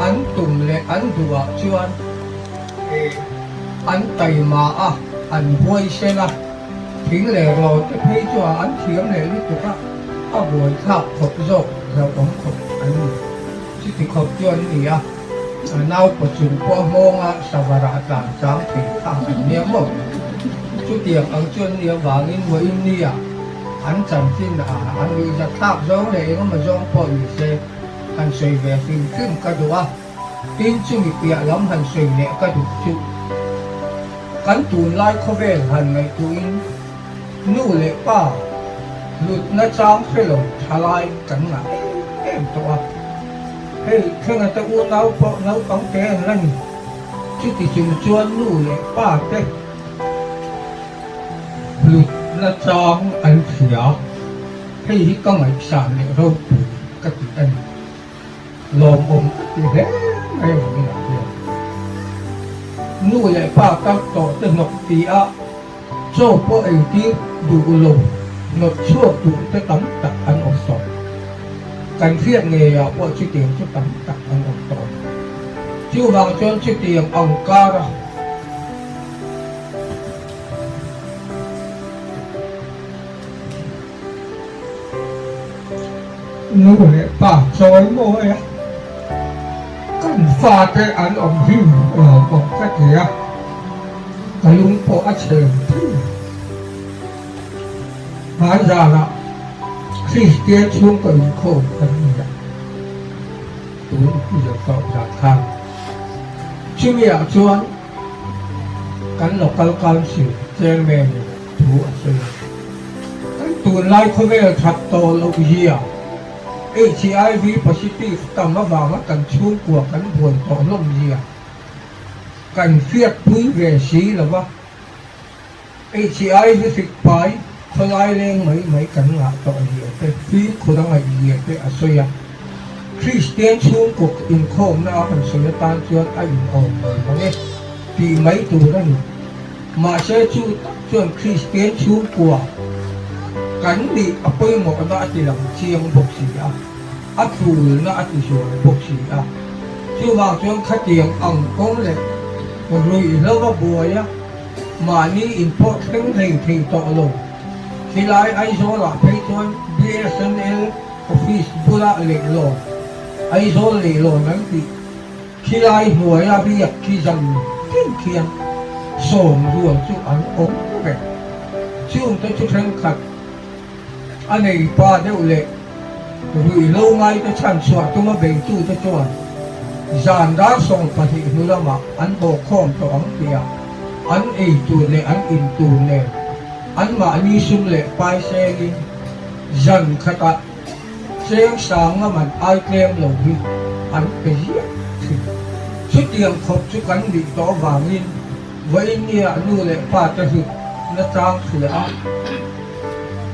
อันตุ่มเลยอันตัวชวนอันไตมาอันห้วยเชนะทิ้งเลยเราจะให้จวนอันเทียมเลยนี่ตัวก็บวยข้าวขบโจกเราต้องขบอันนี้ชุดที่ขบจวนนี่นาวประชุมพวกมงสวรรค์ต่างสามปีข้างเนี้ยหมดชุดเดียงอังจวนเนี้ยวางอินไว้นี่อันจันทินอันนี้จะทับร้องเลยก็มาร้องพออยู่เสียอันสวยแบบฟินขึ้นกระดูกติ้งชุ่มเปียล้ำอันสวยเนี่ยกระดูกชุดกันตูนไล่เขาเวรหันในตูนนู่เล็กป้าหลุดน้าจ้างเฟลล์ทลายกันหนักเอ็มตัวเฮ้ยแค่งั้นแต่อูน้าของแกนั่นชุดที่จุ่มชวนนู่เล็กป้าเต้หลุดน้าจ้างอันเสียเฮ้ยที่ก็ไม่สานเลยเราปุ๋ยกติอันลมอมที่เฮ้ยไม่เหมือนกันเลยนู่เล็กป้าตั้งโตตึงหนกตีโซ่พวกไอ้ที่ดูลมหนกชั่วดูจะตั้งตักอันออกสอบกันเครียดเงยพวกชิเตียงจะตั้งตักอันออกสอบชิวบางจนชิเตียงอังการะนู่เลยป้าซอยโม่กันฟาดไปอันอมหิ้วบอกกระเทียกระลุงโปะเชิญหาจาระคริสเตียนช่วงกันโคกันนี่ตัวที่จะตอบจากทางชื่ออยากชวนกันหลอกกันสิเจนเมนถูกสิกันตัวไล่เขาเวลทัดโตโลกเยียHIV positive ตามมาว่ากันช่วงกว่ากันบวนต่อลมเยียกันเฟียดพื้นเวสีหรือว่า HIV สิบไปทลายแรงไม่กันละต่อเยียแต่ฟีคนละเยียแต่อาศัยคริสเตียนช่วงกว่าอินโคมน่าเป็นสุญญตาจวนอายุอ่อนเลยเนี่ยปีไม่ตัวนั่นมาเชื่อช่วงคริสเตียนช่วงกว่ากันดีอภัยหมดนะที่หลังเชียงบกสีอัดฟูนะอัดที่ชวนบกสีชื่อว่าช่วงขัดเตียงอังกงเลยรุ่ยแล้วก็บัวยมานี่อินพอร์ตทั้งเร่งต่อลงที่ไลไอโซล่าไปจน BSNL ออฟฟิศบุระเล็กโลไอโซเล็กโลนั่นที่ไลหัวยาพี่อยากที่จังเขียนส่งรวมช่วงอันองแบบช่วงจะชุดแข่งขันอันนี้ป้าเดี๋ยวเลยรุ่ยโลไงจะชันสวดตัวมาเบ่งตู้จะจวนจานด้าส่งปฏิหุลมาอันโบกข้อมตัวอังเปีย an ei tu le an in tu le an ma ni sum le pai sengin zan khata seng sang man ai klem lo hi an pe hi chu tiang khop chu kan bi to wangin với nia nu le pa ta hi na chang sia a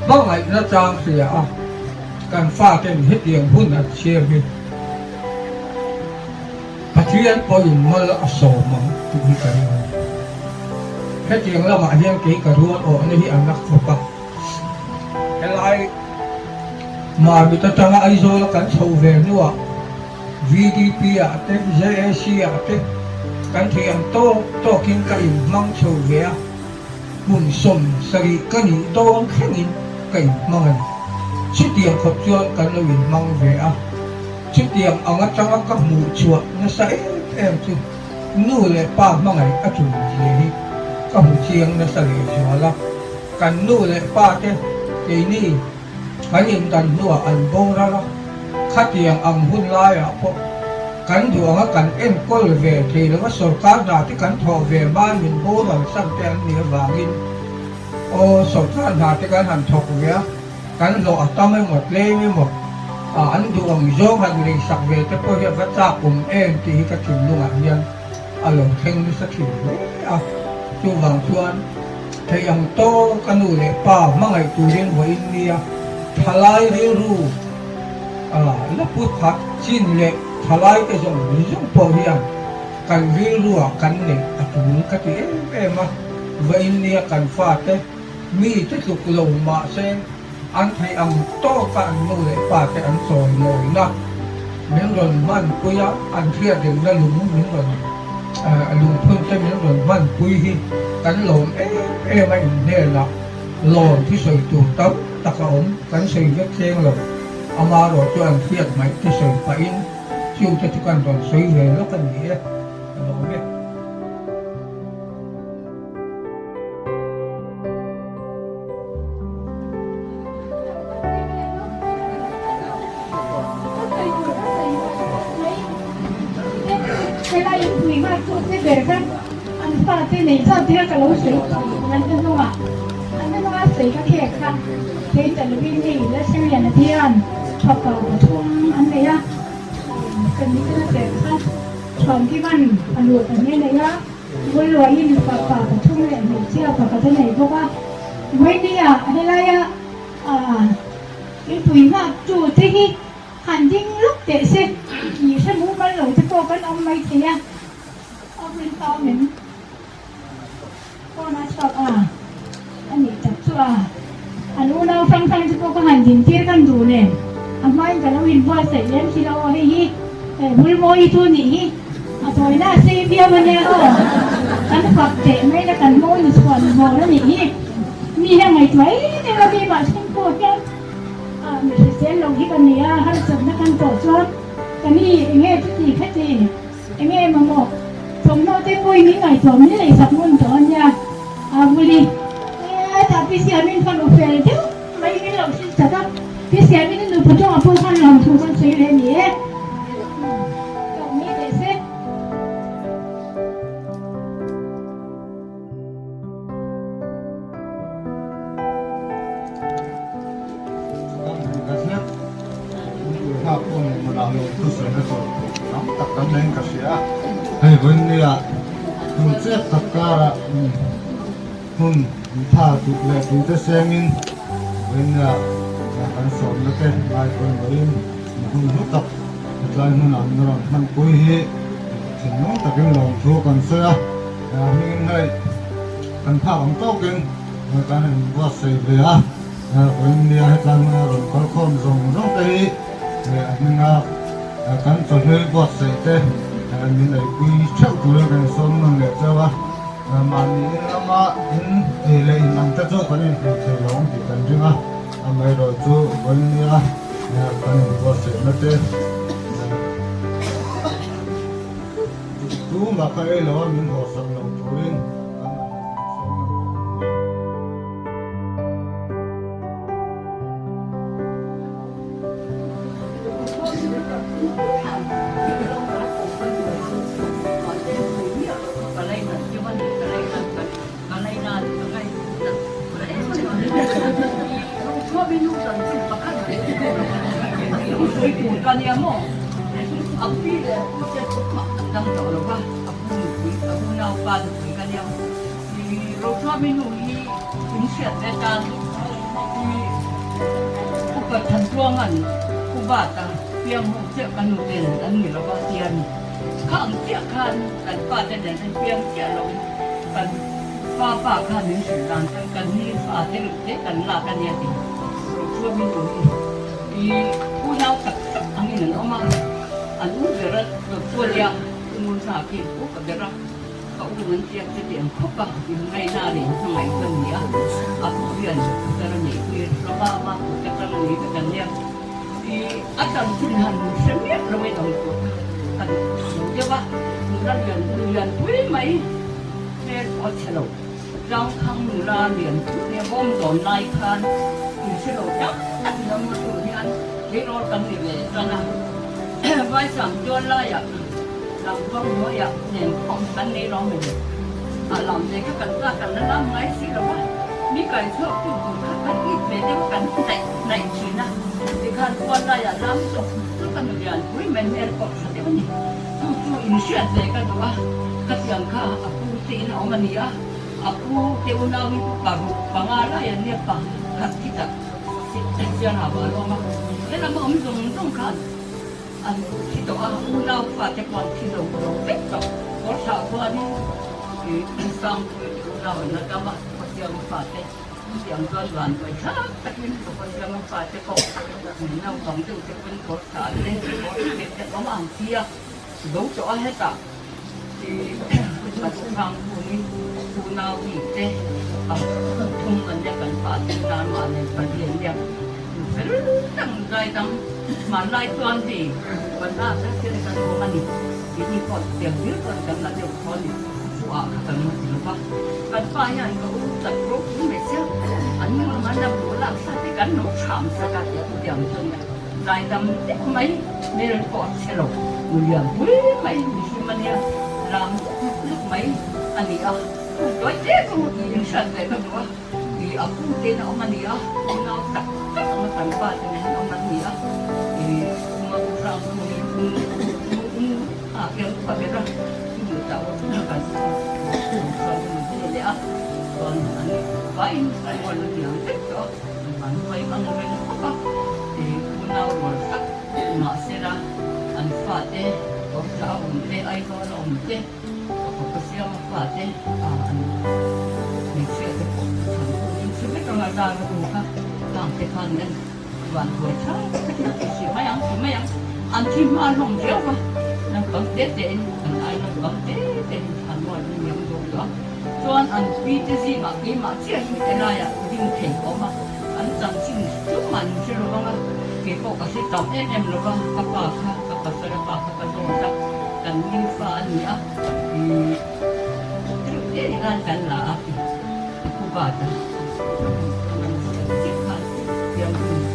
ba ngai na chang sia a kan fa ten hit yang hun at sia hi pathian po yin mal aso ma tu hi ka ri he tiang la ma hian ke ka ruan o ani hi anak khopa elai mà bị ta chăng ai rồi là cắn sâu về nữa VDP à tên JAC à tên cắn thì anh to kinh cái mang sâu về buồn sum sari cái gì to anh khen in cái mang anh chút tiền khập chuột cắn nó bị mang về à chút tiền ông ấy chăng các mù chuột nó say em chứ nụ lệ pa mang anh ở chỗ gì các mù chiang nó say chuột là cắn nụ lệ pa cái này kan in kan nuwa an bong ra khat yang ang hun lai a po kan duanga kan en kol ve the la sarkar da ti kan tho ve ban min bo ran sam ten ni wangin o sarkar da ti kan han thok ve kan lo atam me mot le me mot an duang zo han ri sak ve te ko ya va cha kum en ti ka thin lunga hian a lo theng ni sa thin a chu wang chuan thei ang to kanu le pa mangai tu rin ho in nia thalai ru la put khat chin le thalai ke jong po hian kan ru kan ne atung ka ti em ma vein nia kan fa te mi te tu lo ma sen an thai am to kan nu le pa te an soi lo na men ron man puya an thia de na lum men ron lum phun te men ron man pui hi kan lo mai ne la loที่สวยตัวตับตะกอมกันใส่เวกเชียงหลงเอามาหล่อจวนเทียดไหมที่สวยไปอินชิวจะทุกันตอนสวยเลยแล้วกันนี้หล่อเนี่ยเวลาอยู่คุยมากช่วงที่เด็กกันอันฟ้าที่ไหนชอบที่กับเราเสียมันจะต้องว่าสีก็เขกค่ะเทจันวินนี่และเชียนเทียนชอบเก่าทุ่งอันนี้นะเป็นนิสัยเด็กค่ะชอบที่บ้านอันรวดอันนี้เลยนะวันรวยยิ่งป่าทุ่งเลยหนูเชื่อป่าที่ไหนเพราะว่าไม่เนี่ยอะไรยิ่งปุ๋ยมากจู่ที่หันยิ่งลุกเตะเส้นกี่ชั่วโมงมันหลงจะโตกันเอาไม่เสียเอาเป็นตอเหม็นก็น่าชอบอันนี้จับตัวอันนู้นเราฟังที่พวกหันดินเที่ยกันดูเนี่ยอันไม่กันเราวินว่าใส่เลี้ยงที่เราให้ฮีบุลโมอีตัวนี้ตัวน่าเสียเบี้ยมันเนี่ยกันฝักเตะไม่ได้กันโมยส่วนโมแล้วนี่มีแค่ไหนตัวเนี่ยเรามีบาดเจ็บปวดแค่มีเส้นลงที่กันเนี่ยให้จบนักการต่อสู้กันนี่เงี้ยทุกทีแค่ทีเงี้ยมาบอกสมโนเต้ปุยมีไงตัวมีอะไรสักมุนตัวเนี่ยบุรีtapi si Amin kan offer dia, mai ni lalu si cakap, tapi si Amin ni betul apa kan lalu tu kan saya ni, kau ni desa. Aku menahu tu sebenarnya tu, nampak takkan lain kasih. Hei benih ya, kuncet takkan. Tha tụt lệ tụt tới xem in bên căn sổ nó tên lại còn với hung hút tập lại mình làm nó mình cúi hi thì nó tập cái lòng thua còn xưa mình này cần pha bằng tóc kinh người ta nên vắt sấy về bên này hết lần rồi có con dùng rong tây mình cần cho hơi vắt sấy tê mình lại cúi chậu tụi cái sổ mình để cho mà mình mà in lấy nằm tất cả những cái thứ lòng thì cần chứ mà mấy rồi chú vẫn nhá cần có sự nó thế chú mà cái lo mình có sẵn lòng chú lên Kalau Ui ku ka ni mo. Api le je ma dang to lo ba. Apu nau pa de ka ni mo. Ni ro sa mi nu ni in sia de ta ni ku ka than tuangan ku ba ta piang ho je kan nu den an ni lo ba tian. Khang tia khan kan pa de den piang tia lo kan pa khan ni si dan kan ni fa de kan la kan ya ti. Ro sa mi nu ni ku nau tak ang ina no ma. Anu berat berkuliah umur sakit, bukan berat. Kau dengan tiap setiap apa yang lain hari sampai dunia. Aku biar sekarang ini lama sekarang ini katanya di atas tuhan sembilan ramai tahu. Kan coba nuran kui mai dia ocelo. Jang kang nuran dia bom don naik kan. Ini selo dah nama tuhan dia orang ni sana. Vai sắm cho la ya làm con nữa ya nên không đánh đi đó mình làm gì cái cảnh ra cảnh nó làm ngay xí đâu á mi cái chỗ cũng cũng cái ít về cái cảnh này chỉ na thì kan quan la ya làm cho nó kan được ya quý mình nên có sao thế này tu inisiat deh kan tu ah kasihan kah aku tin orang ni ah aku teunau itu baru bangala ya ni apa kat kita siapa apa lo mah dia nama om dong kan anh khi đó u nào phải cho con khi đó nó biết rồi có sao qua đi thì xong u nào nó các bạn có tiếng phải thế tiếng con đoàn người khác tất nhiên có tiếng phải cho con mình nào còn từ cái bên có xã lên có cái có mang kia đấu chỗ hết cả thì là cũng hàng u nào bị thế không cầnจะกันphảiที่นานมาในประเทศเนี่ยตั้งใจตั้งmà lại toàn thì vẫn là các cái này của mình thì như còn tiền biết còn cần là điều khó thì quả cần một điều ba cần phải là có tập group cũng phải xem anh nhưng mà năm bữa làm sao thì cắn nấu chạm sao cả cái điểm chung này lại làm mấy nên còn xe lộc người làm quý mấy khi mà nha làm lúc mấy anh đi à nói thế có một gì sẵn để không có thì ở khu tên ông anh đi à nó tập nó thành qua cho nên ông anh đi à orang yang pakai dah itu tahu kan kalau dia kon ani baik saya yang itu man baik angin apa di punau masak masera an fate kau tahu ni ai kau orang ni kau kesian fate an ni siapa ni siapa kalau ada tu kan tak tekan kanวันหัวช้างสิไม่ยังอันที่มาลงเดียวก็นั่งก็เด็ดอันไอ้นั่งก็เด็ดอันว่ามันยังดูอยู่ส่วนอันปีที่สี่มาปีมาเชื่อที่อะไรอ่ะยิ่งเข่งออกมาอันจังจริงทุกมันเชื่อว่าเกี่ยวกับสิ่งต่อเอ็มหรือว่ากับปากกับสระปากกับโดนจับกันยิ่งฟ้านี่อ่ะเด็ดงานกันละผู้บาด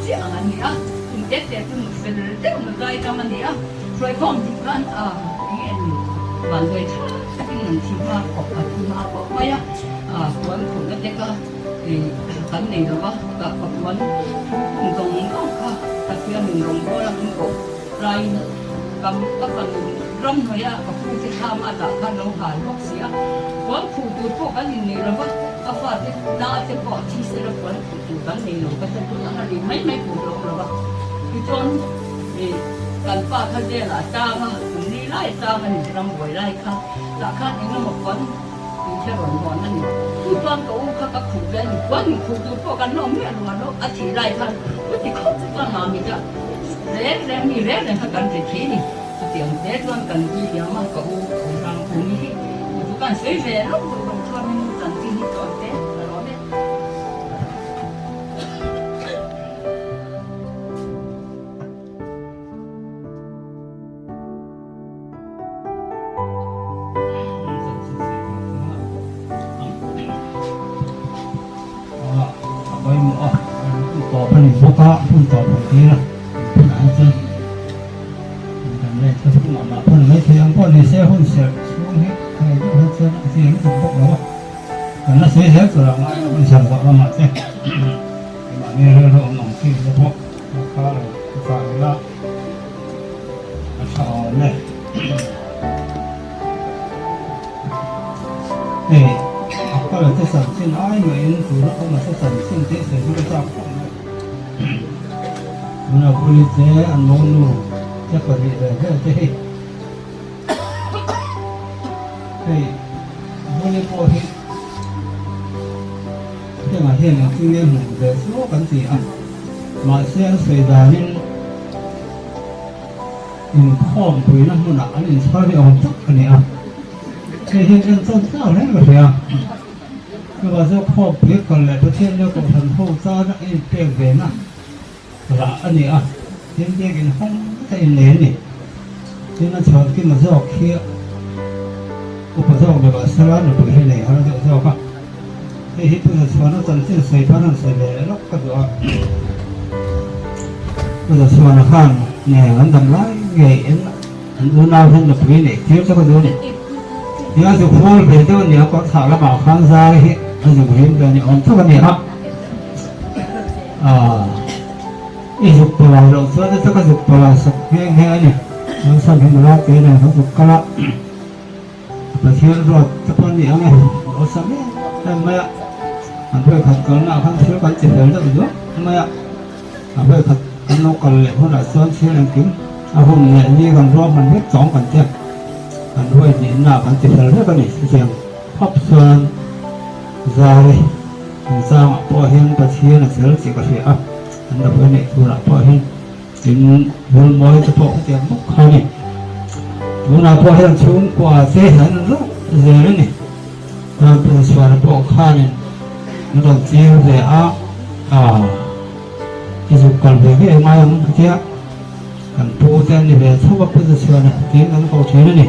jangan ni ah, ini dia tu mesti dia mesti kaman dia, so ikon bukan ini bantu tapi nanti apa ya, kuan pun dia kan ni tu bah, kuan undang tapi yang orang lain kam ram ya, aku tu sama ada kan orang sia, kuan tu kan ini lah apa dia dah cepat sisa kuan kan ni lo kata tu hari mai pulang lah itu kan pak kan dia lah cang ni lai cang ni dalam boy lai kan tak kan ini makan ini orang ni tu tuan kau kakak kuda ni kudu tu kan nom ni lo aci lai kan tu kau tu kan mami tak reh kan jadi ni setiap dia tuan kan dia mah kau orang ini bukan sesuai lo orang tuan ni nanti ni tuan dia buka pun tak berkira pun aja dan mereka pun nak pun mereka yang pun ni saya pun saya ni saya pun saya ni cukup lah karena saya kurang pun saya buat lama saya ni orang orang mungkin cukup kalau lah เลยเฮ้ยก็เลยจะสั่งเช่นอ้อยเหมือนถูกแล้วก็มาจะสั่งเช่นที่เสร็จที่จะจับมันเอาบุหรี่เจ๊อันโมนูจะปฏิเลยก็จะให้บุหรี่โพหิที่มาเห็นที่เนี่ยหูเดือดสู้กันสิอ่ะมาเสียงเสียดายนี่อินข้อมปุยนั่นมันอ่ะอินชอบที่อ่อนจักกันเนี่ยอ่ะเคยเห็นกันต้นเจ้าแล้วก็เสียคือว่าเจ้าข้อมปุยกันแหละประเทศเดียวกับทันโฮซ่านะอินเปลี่ยนเวนะละอันนี้อ่ะเห็นเด็กอินห้องแต่อินเลนนี่ที่นั่นชอบกินมาเจ้าเคี้ยวอุปสรรคแบบสลัดหรือปุยให้เลยเขาเจ้าก็ไอ้ที่ตัวชวนเราจันทร์ใส่ผ้านั่นใส่เลยแล้วก็ดูตัวชวนข้างเนี่ยมันทำไรเงี้ยอันนู้นเอาทั้งหมดไปเนี่ยเที่ยวจะก็ดูเนี่ยเนี่ยสุขภาพเป็นตัวเนี่ยก็ถาละบ่าวข้างซ้ายอันสุขภาพเป็นเนี่ยอ่อนเท่ากันเนี่ยครับอีสุขภาพเราส่วนที่ก็สุขภาพสักแห้งๆเนี่ยมันสั่นให้มันรักเองเนี่ยเขาสุขกะละประเทศเราจะเป็นอย่างไงเราสมัยทำไมอ่ะอันเพื่อขัดกันนะข้างเชื่อกันจิตเดินได้หรือทำไมอ่ะอันเพื่อขัดกันนกกันเลยคนละส่วนเชื่อกันกินอาหุ่นเนี่ยนี่กันรอบมันเล็กสองกันเจ้าอันด้วยนี่หน้ากันจิตเดินได้กันนี่เสียงพบส่วนใจสร้างพอเห็นประเทศเสือสิกระเสียอันนั้นเนี่ยตัวละพอเห็นถึงหุ่นมอยจะพอเสียงมุกเขานี่ตัวละพอเห็นชุ่มกว่าเสียหันรู้เสียนี่เราเป็นส่วนพวกข้านี่เราเจียวเลยที่สุดก่อนไปที่มาอย่างเจ้ากันปูเต้นนี่เป็นทุกคนจะส่วนที่นั่นเขาเชื่อนี่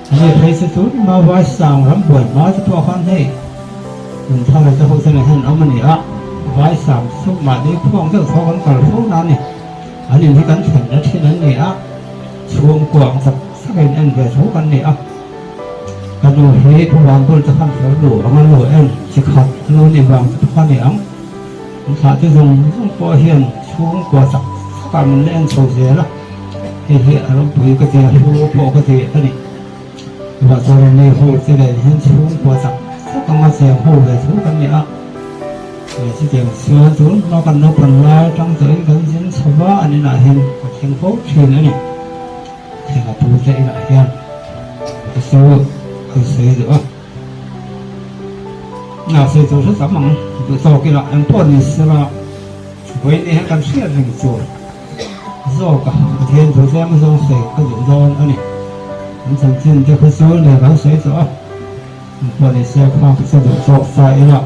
อันนี้ใครสุดมาไว้สั่งรำบวชมาจะพวกข้างให้มันทำให้เจ้าพวกเสนอให้เอามันนี่ไว้สั่งสุกมาดีพวกเจ้าเขากันก่อนพวกนั้นนี่อันนี้ที่กันแข่งและที่นั้นนี่ช่วงกวางสักเป็นอันเกิดทุกกันนี่กันดูเฮ้ยผู้วางต้นจะขั้นเสือหลวงมันหลวงเอ็นสิขัดนู่นนี่วางจะพันนี่มันขาดที่ตรงปอเฮียนช่วงกว่าสักการมันเล่นโซเชียลละเฮ้ยอารมณ์ปุยก็เจียผู้ปก็เจียอันนี้ว่าตัวนี้โหดเสียเลยเห็นช่วงกว่าสักต้องมาเสียโหดเลยทุกกันนี่ที่เจียเสือทุนเรากันนกกันลายตั้งใจกันเช่นชาวบ้านนี่น่ะเห็นเชียงโป๊เชียนนี่เชียงกับปูใจน่ะเห็นก็สู้คือเสียด้วยน่าเสียตัวสุดสามมังตัวโตกี่ละอันพ่อนี่เสียละไว้ในการเสียหนึ่งตัวโซ่กับเทียนตัวเสียมันต้องเสียก็อยู่โดนอันนี้มันสังเกตจะคือสู้เนี่ยเขาเสียตัวพ่อนี่เสียความสะดวกสบายละ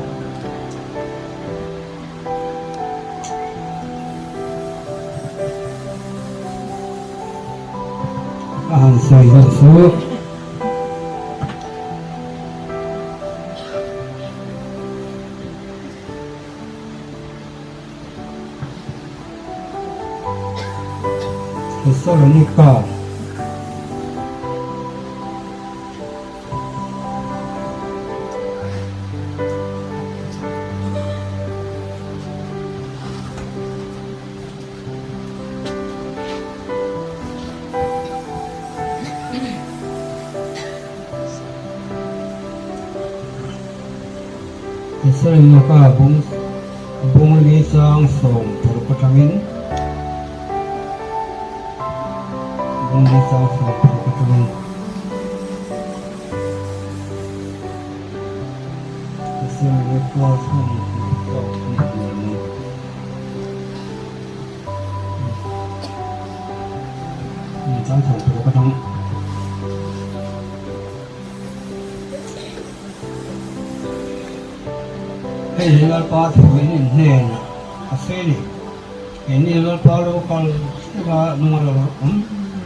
ใส่หัวสู้โซโลนิก้าโซโลนิก้าบุ้งลีซังส่งถูกกระทำอินBunda salsa perketuan. Hasil ritual ini salsa perketuan. Ini lepas ini nen, hasil ini lepas lokal juga nomor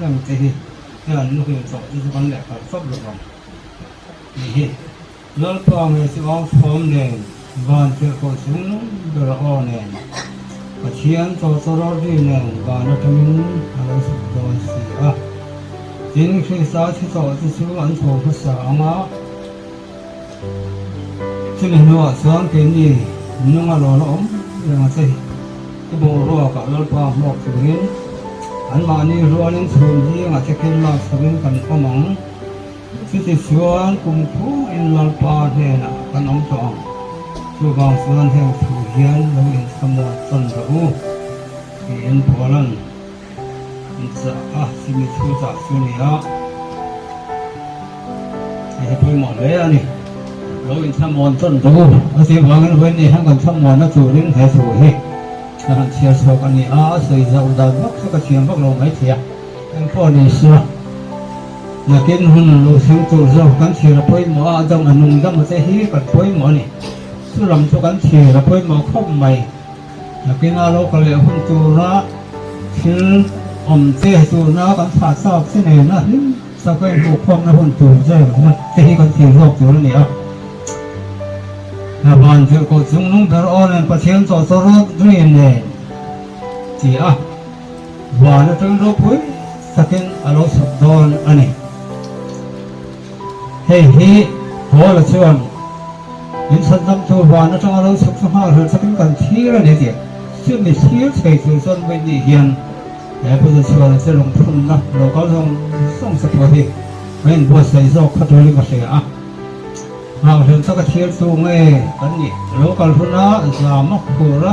làm cái gì là nó hiện rõ cho con đẹp và pháp luật lòng thì nó còn người sẽ có form nền và chưa có xuống nó được là nền và chiến cho đó đi nền và nó cho mình là sự đồ gì chính khi sao thì rõ thì xuống ăn thổ của sáng á cho nên nó sáng cái gì nó mà nó ốm là gì cái bộ đồ cả nó qua một cái อันมานี่รัวนึงส่วนที่อาจจะกินลาสวินกันก็มังที่ส่วนกุมคูอินลาปาเทนะกันน้องจองส่วนบางส่วนแห่งถูเฮียนเราอินสมุทรต้นรู้อินพลันอินจะสิมิทุจักสุนียะไอ้พูดหมดเลยอันนี้เราอินสมุทรต้นรู้อาศัยบางเว้นนี่ทั้งกันสมุทรนั่นสู่ลิ้นแห่สู่เฮนั่นเชียร์สกันนี่สวยจะอุดมบักสักเชียงบักลงไม่เทียเป็นพ่อนี่เสือนักกินหุ่นลูกสิงตัวเจ้ากันเชียร์พ่อยหมอจังอันนุ่งจังมาเสียฮีกับพ่อยหมอนี่สุรำตัวกันเชียร์พ่อยหมอครบใหม่นักกินอาโลก็เลยหุ่นตัวละชิ้นอมเสียตัวละกันผ่าซอกเส้นเอ็นนะสักเป็นบุกพองนะหุ่นตัวเจ้ามันเสียกันเชียร์โลกตัวนี้อ่ะบางทีก็จึงนุ่งแต่อ่อนประเทศต่อสรดด้วยเนี่ยที่ว่านั่นถึงรู้ปุ้ยสักอารมณ์สุดโดนอันนี้เฮ้ยหัวละส่วนยินสันทำตัวว่านั่นถึงอารมณ์สุดสมากหรือสักกันที่ละเนี่ยที่ซึ่งมีเสียใจส่วนไม่ดีเห็นแต่ผู้จะส่วนจะลงทุนนะเราก็ต้องส่งสปอร์ตไม่เห็นบัวใส่ซอกขัดตัวลิมาเสียหากเห็นสักเทียนสูงกันนี่โลกาลพุ่นนะสามักผัว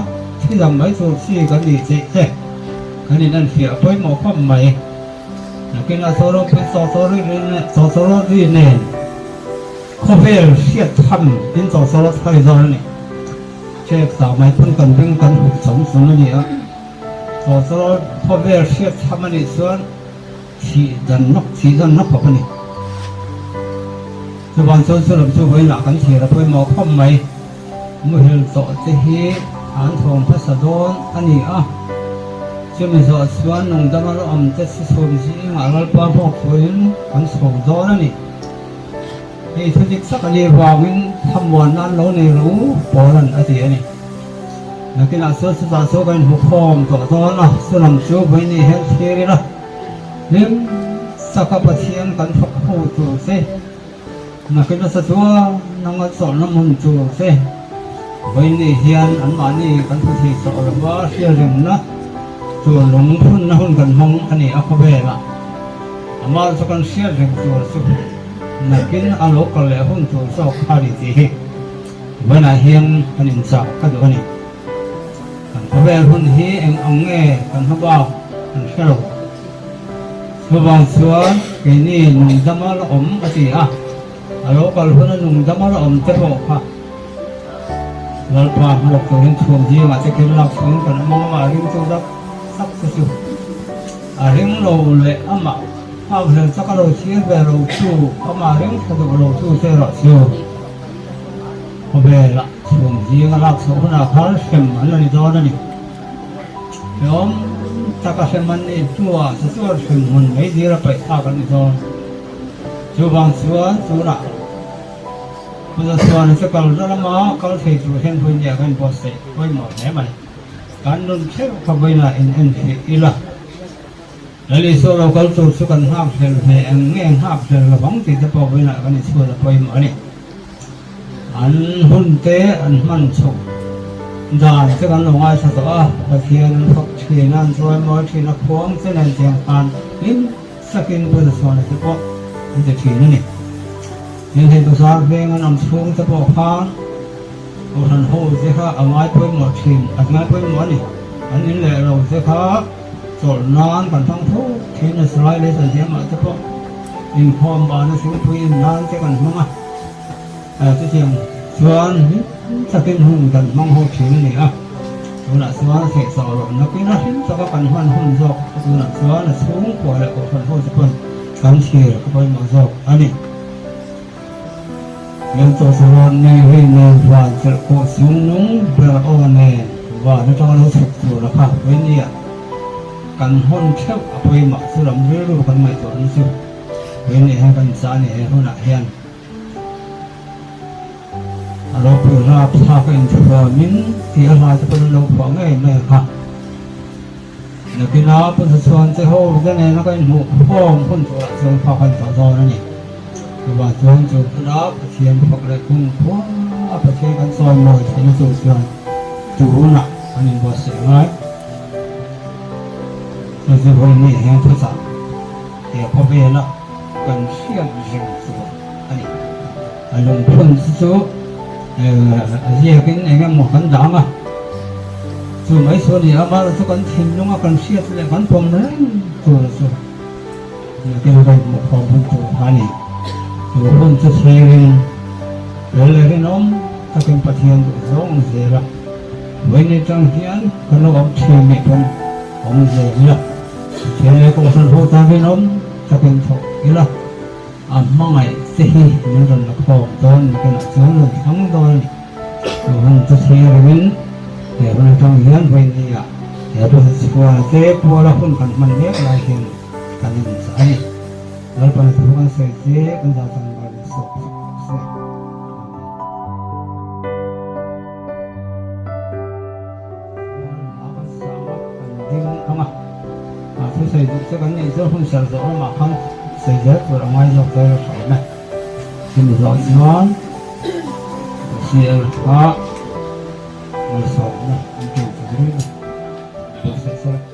ที่ทำไม่สูงสี่กันนี่เจ๊กันนี่นั่นเสียไปหมอความใหม่กินอาโซโรเป็นโซโรดีเนี่ยข้อเวลเสียทำเป็นโซโรไทยตอนนี้เช็คสาวไม่พุ่นกันเพ่งกันหุบสมส่วนนี่โซโรข้อเวลเสียทำมันนี่ส่วนสีดันนักแบบนี้จะวันส่วนสุดจะไปหนักกันเสียแล้วไปหมอข้อมไหมเมื่อเห็นต่อจะเห็นอ่านทองพระสดอนอันนี้จะมีส่วนส่วนนุ่งดำเราอมจะสิสมสิงาลปาพอกฝืนกันสองดอนนี่ไอ้ทุกสักเรียกว่าวินทำวันนั้นเราในรู้ปอนันอะไรนี่นักกินอาส่วนสุดาส่วนกันหุบฟอมต่อตอนนะส่วนจูไปนี่เห็นเทียร์ละเลี้ยงสักปะเทียนกันฝักหูตัวเสียนักกินอาส่วนนั่งสอนน้ำมันจูเสียวันนี้เฮียนอันมานี่กันผู้ที่สอนว่าเสียเรื่องนะตัวหลงพุ่นนะหุ่นกันห้องอันนี้เอาเข้าไปละมาสักกันเสียเรื่องตัวสุดนักกินอาโลกกันแล้วหุ่นตัวสอบขาดีทีวันนี้เฮียนอันนี้สักกันตัวนี้กันเข้าไปหุ่นเฮียเองอังเง่กันเขาบอกกันเชื่อเราบางส่วนแค่นี้นุ่งดำมาละอมอะไรอาโลกกันหุ่นนุ่งดำมาละอมจะบอกค่ะเราพาหลบตัวเห็นช่วงที่อาจจะกินหลักสูงกันมองมาเรื่องตัวรักสักสุดเรื่องเราเลยมาเอาเรื่องสักเราเชื่อแบบเราสู้มาเรื่องสักเราสู้เสียเราเชื่อพอเวลาช่วงที่หลักสูงน่ะเขาเชื่อมันเลยตอนนี้ยอมสักเชื่อมันนี่ตัวเชื่อมันไม่ดีเราไปอากันนี่ตอนช่วงบางส่วนส่วนน่ะผู้จะส่วนจะกล่าวจะละมาเขาเทจูเห็นคนเดียวกันพอเสร็จไว้หมดแล้วมันการนุ่นเชื่อเขาไปน่ะอีละแล้วในส่วนเราก็ตัวสุกันห้าเซลล์เองเงี้ยห้าเซลล์เราบังติดจะพอไปน่ะกันในส่วนเราไปหมดนี่อันหุ่นเตะอันมันสุกด่านจะกันลงไอ้สัตว์ประเทียนพักชีนั่นรวยมอชีนักพวงเส้นเจียงพานนี่สกินผู้จะส่วนจะพอมันจะชีนั่นนี่ยังเห็นตัวสาวเพลงนำช่วงจะบอกพานโอ้ท่านโหเสียข้าเอาไม้เพิ่มหมดชิมเอาไม้เพิ่มหมดนี่อันนี้แหละเราเสียข้าสดนานกันทั้งทุกทีนั้นสไลด์เลยสัญญามาจะพออินพอมบานสิ่งที่นานจะกันมั้งจะเชียงส่วนสกินหุ่นกันมังโหชิมนี่ส่วนส่วนเสกสอรนักกินนะสักกันหุ่นจอกส่วนส่วนสูงกว่าแล้วก็ท่านโหจะเป็นการเชียร์ก็เป็นมาจอกอันนี้ยังตัวสารนี่ให้เงินว่าจะโคสูงนุ่งเบอร์โอเน่ว่าในตอนเราสุกตัวละค่ะเว้นเนี่ยกันหุ่นเชี่ยวไปมาสุดลำเรือกันไม่ตัวนี้สุดเว้นเนี่ยให้กันสานเนี่ยหุ่นเฮียนเราเปิดรับทากันชั่วมิ้นที่อะไรจะเป็นเราฝังไงไม่ค่ะนักกีฬาเป็นส่วนจะโหจะเนี่ยนักการหูฟ้องคนตัวส่วนพากันต่อนั่นนี่ว่าจงจุดรับเทียนพกเลยคุ้มคว้าประเทศกันซอยมวยเทียนสูงเสียงจูหนักอันนี้บทเสียงไร เราจะวันนี้ยังภาษาเดี๋ยวพอไปแล้วกันเชื่อมยิงตัวอันนี้ลงพ้นสู้เรียกกันเองหมดกันดังอ่ะส่วนไม่ส่วนนี้อามาสุกันทิ้งลงกันเชื่อมเลยกันผมเลยตัวสู้เกี่ยวกับหมดความเป็นตัวอันนี้ตัวพ้นจะเชื่อมเลยกันน้องถ้าเป็นปฏิญาณร้องเสียละวันนี้จังเฮียนกันเราเอาเชื่อมไม่พ้นผมเสียละเชื่อเลยก็สั่งพูดตามพี่น้องถ้าเป็นถูกอีละมั่งไงสิมันจะนักพอตอนกันเชื่อเลยทั้งตอนมันจะเชื่อเลยแต่วันนี้จังเฮียนวันนี้อ่ะแต่ตัวสิบวันเจ็บปวดแล้วคนกันมันเลี้ยงหลายเห็นกันนี่สายแล้วเป็นตัวกันเสียเจ็บกันจะทำกันสอบเสียที่ใส่ตัวกันนี่เจ้าคนเสียตัวมาขันใส่เยอะตัวไม่ยกตัวสายนะที่มีหลอดย้อนเสียพระมีสองนะมีเกี่ยวกับเรื่องตัวเสีย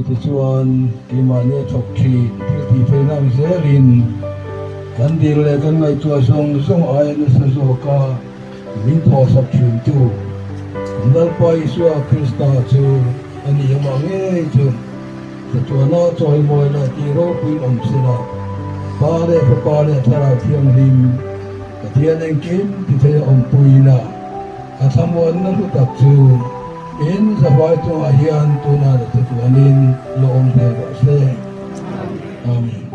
ที่ชวนที่มาเนี่ยชกชีที่เพนังเสรินกันดีเลยกันไงตัวส่งไอ้นั่นสโซกามินพอสักชุนจูนั่นไปสัวคริสต์จูอันนี้ยังมาเงี้ยจูแต่ตัวน่าจอยมวยละที่เราคุยอมสิละปาเล่ปาเล่ทาราเทียงริมแต่ที่นั่นกินที่เธออมปุยละอาทำวันนั้นรู้จักจู in sabay tu ahian tu na tu anin loong deba se amen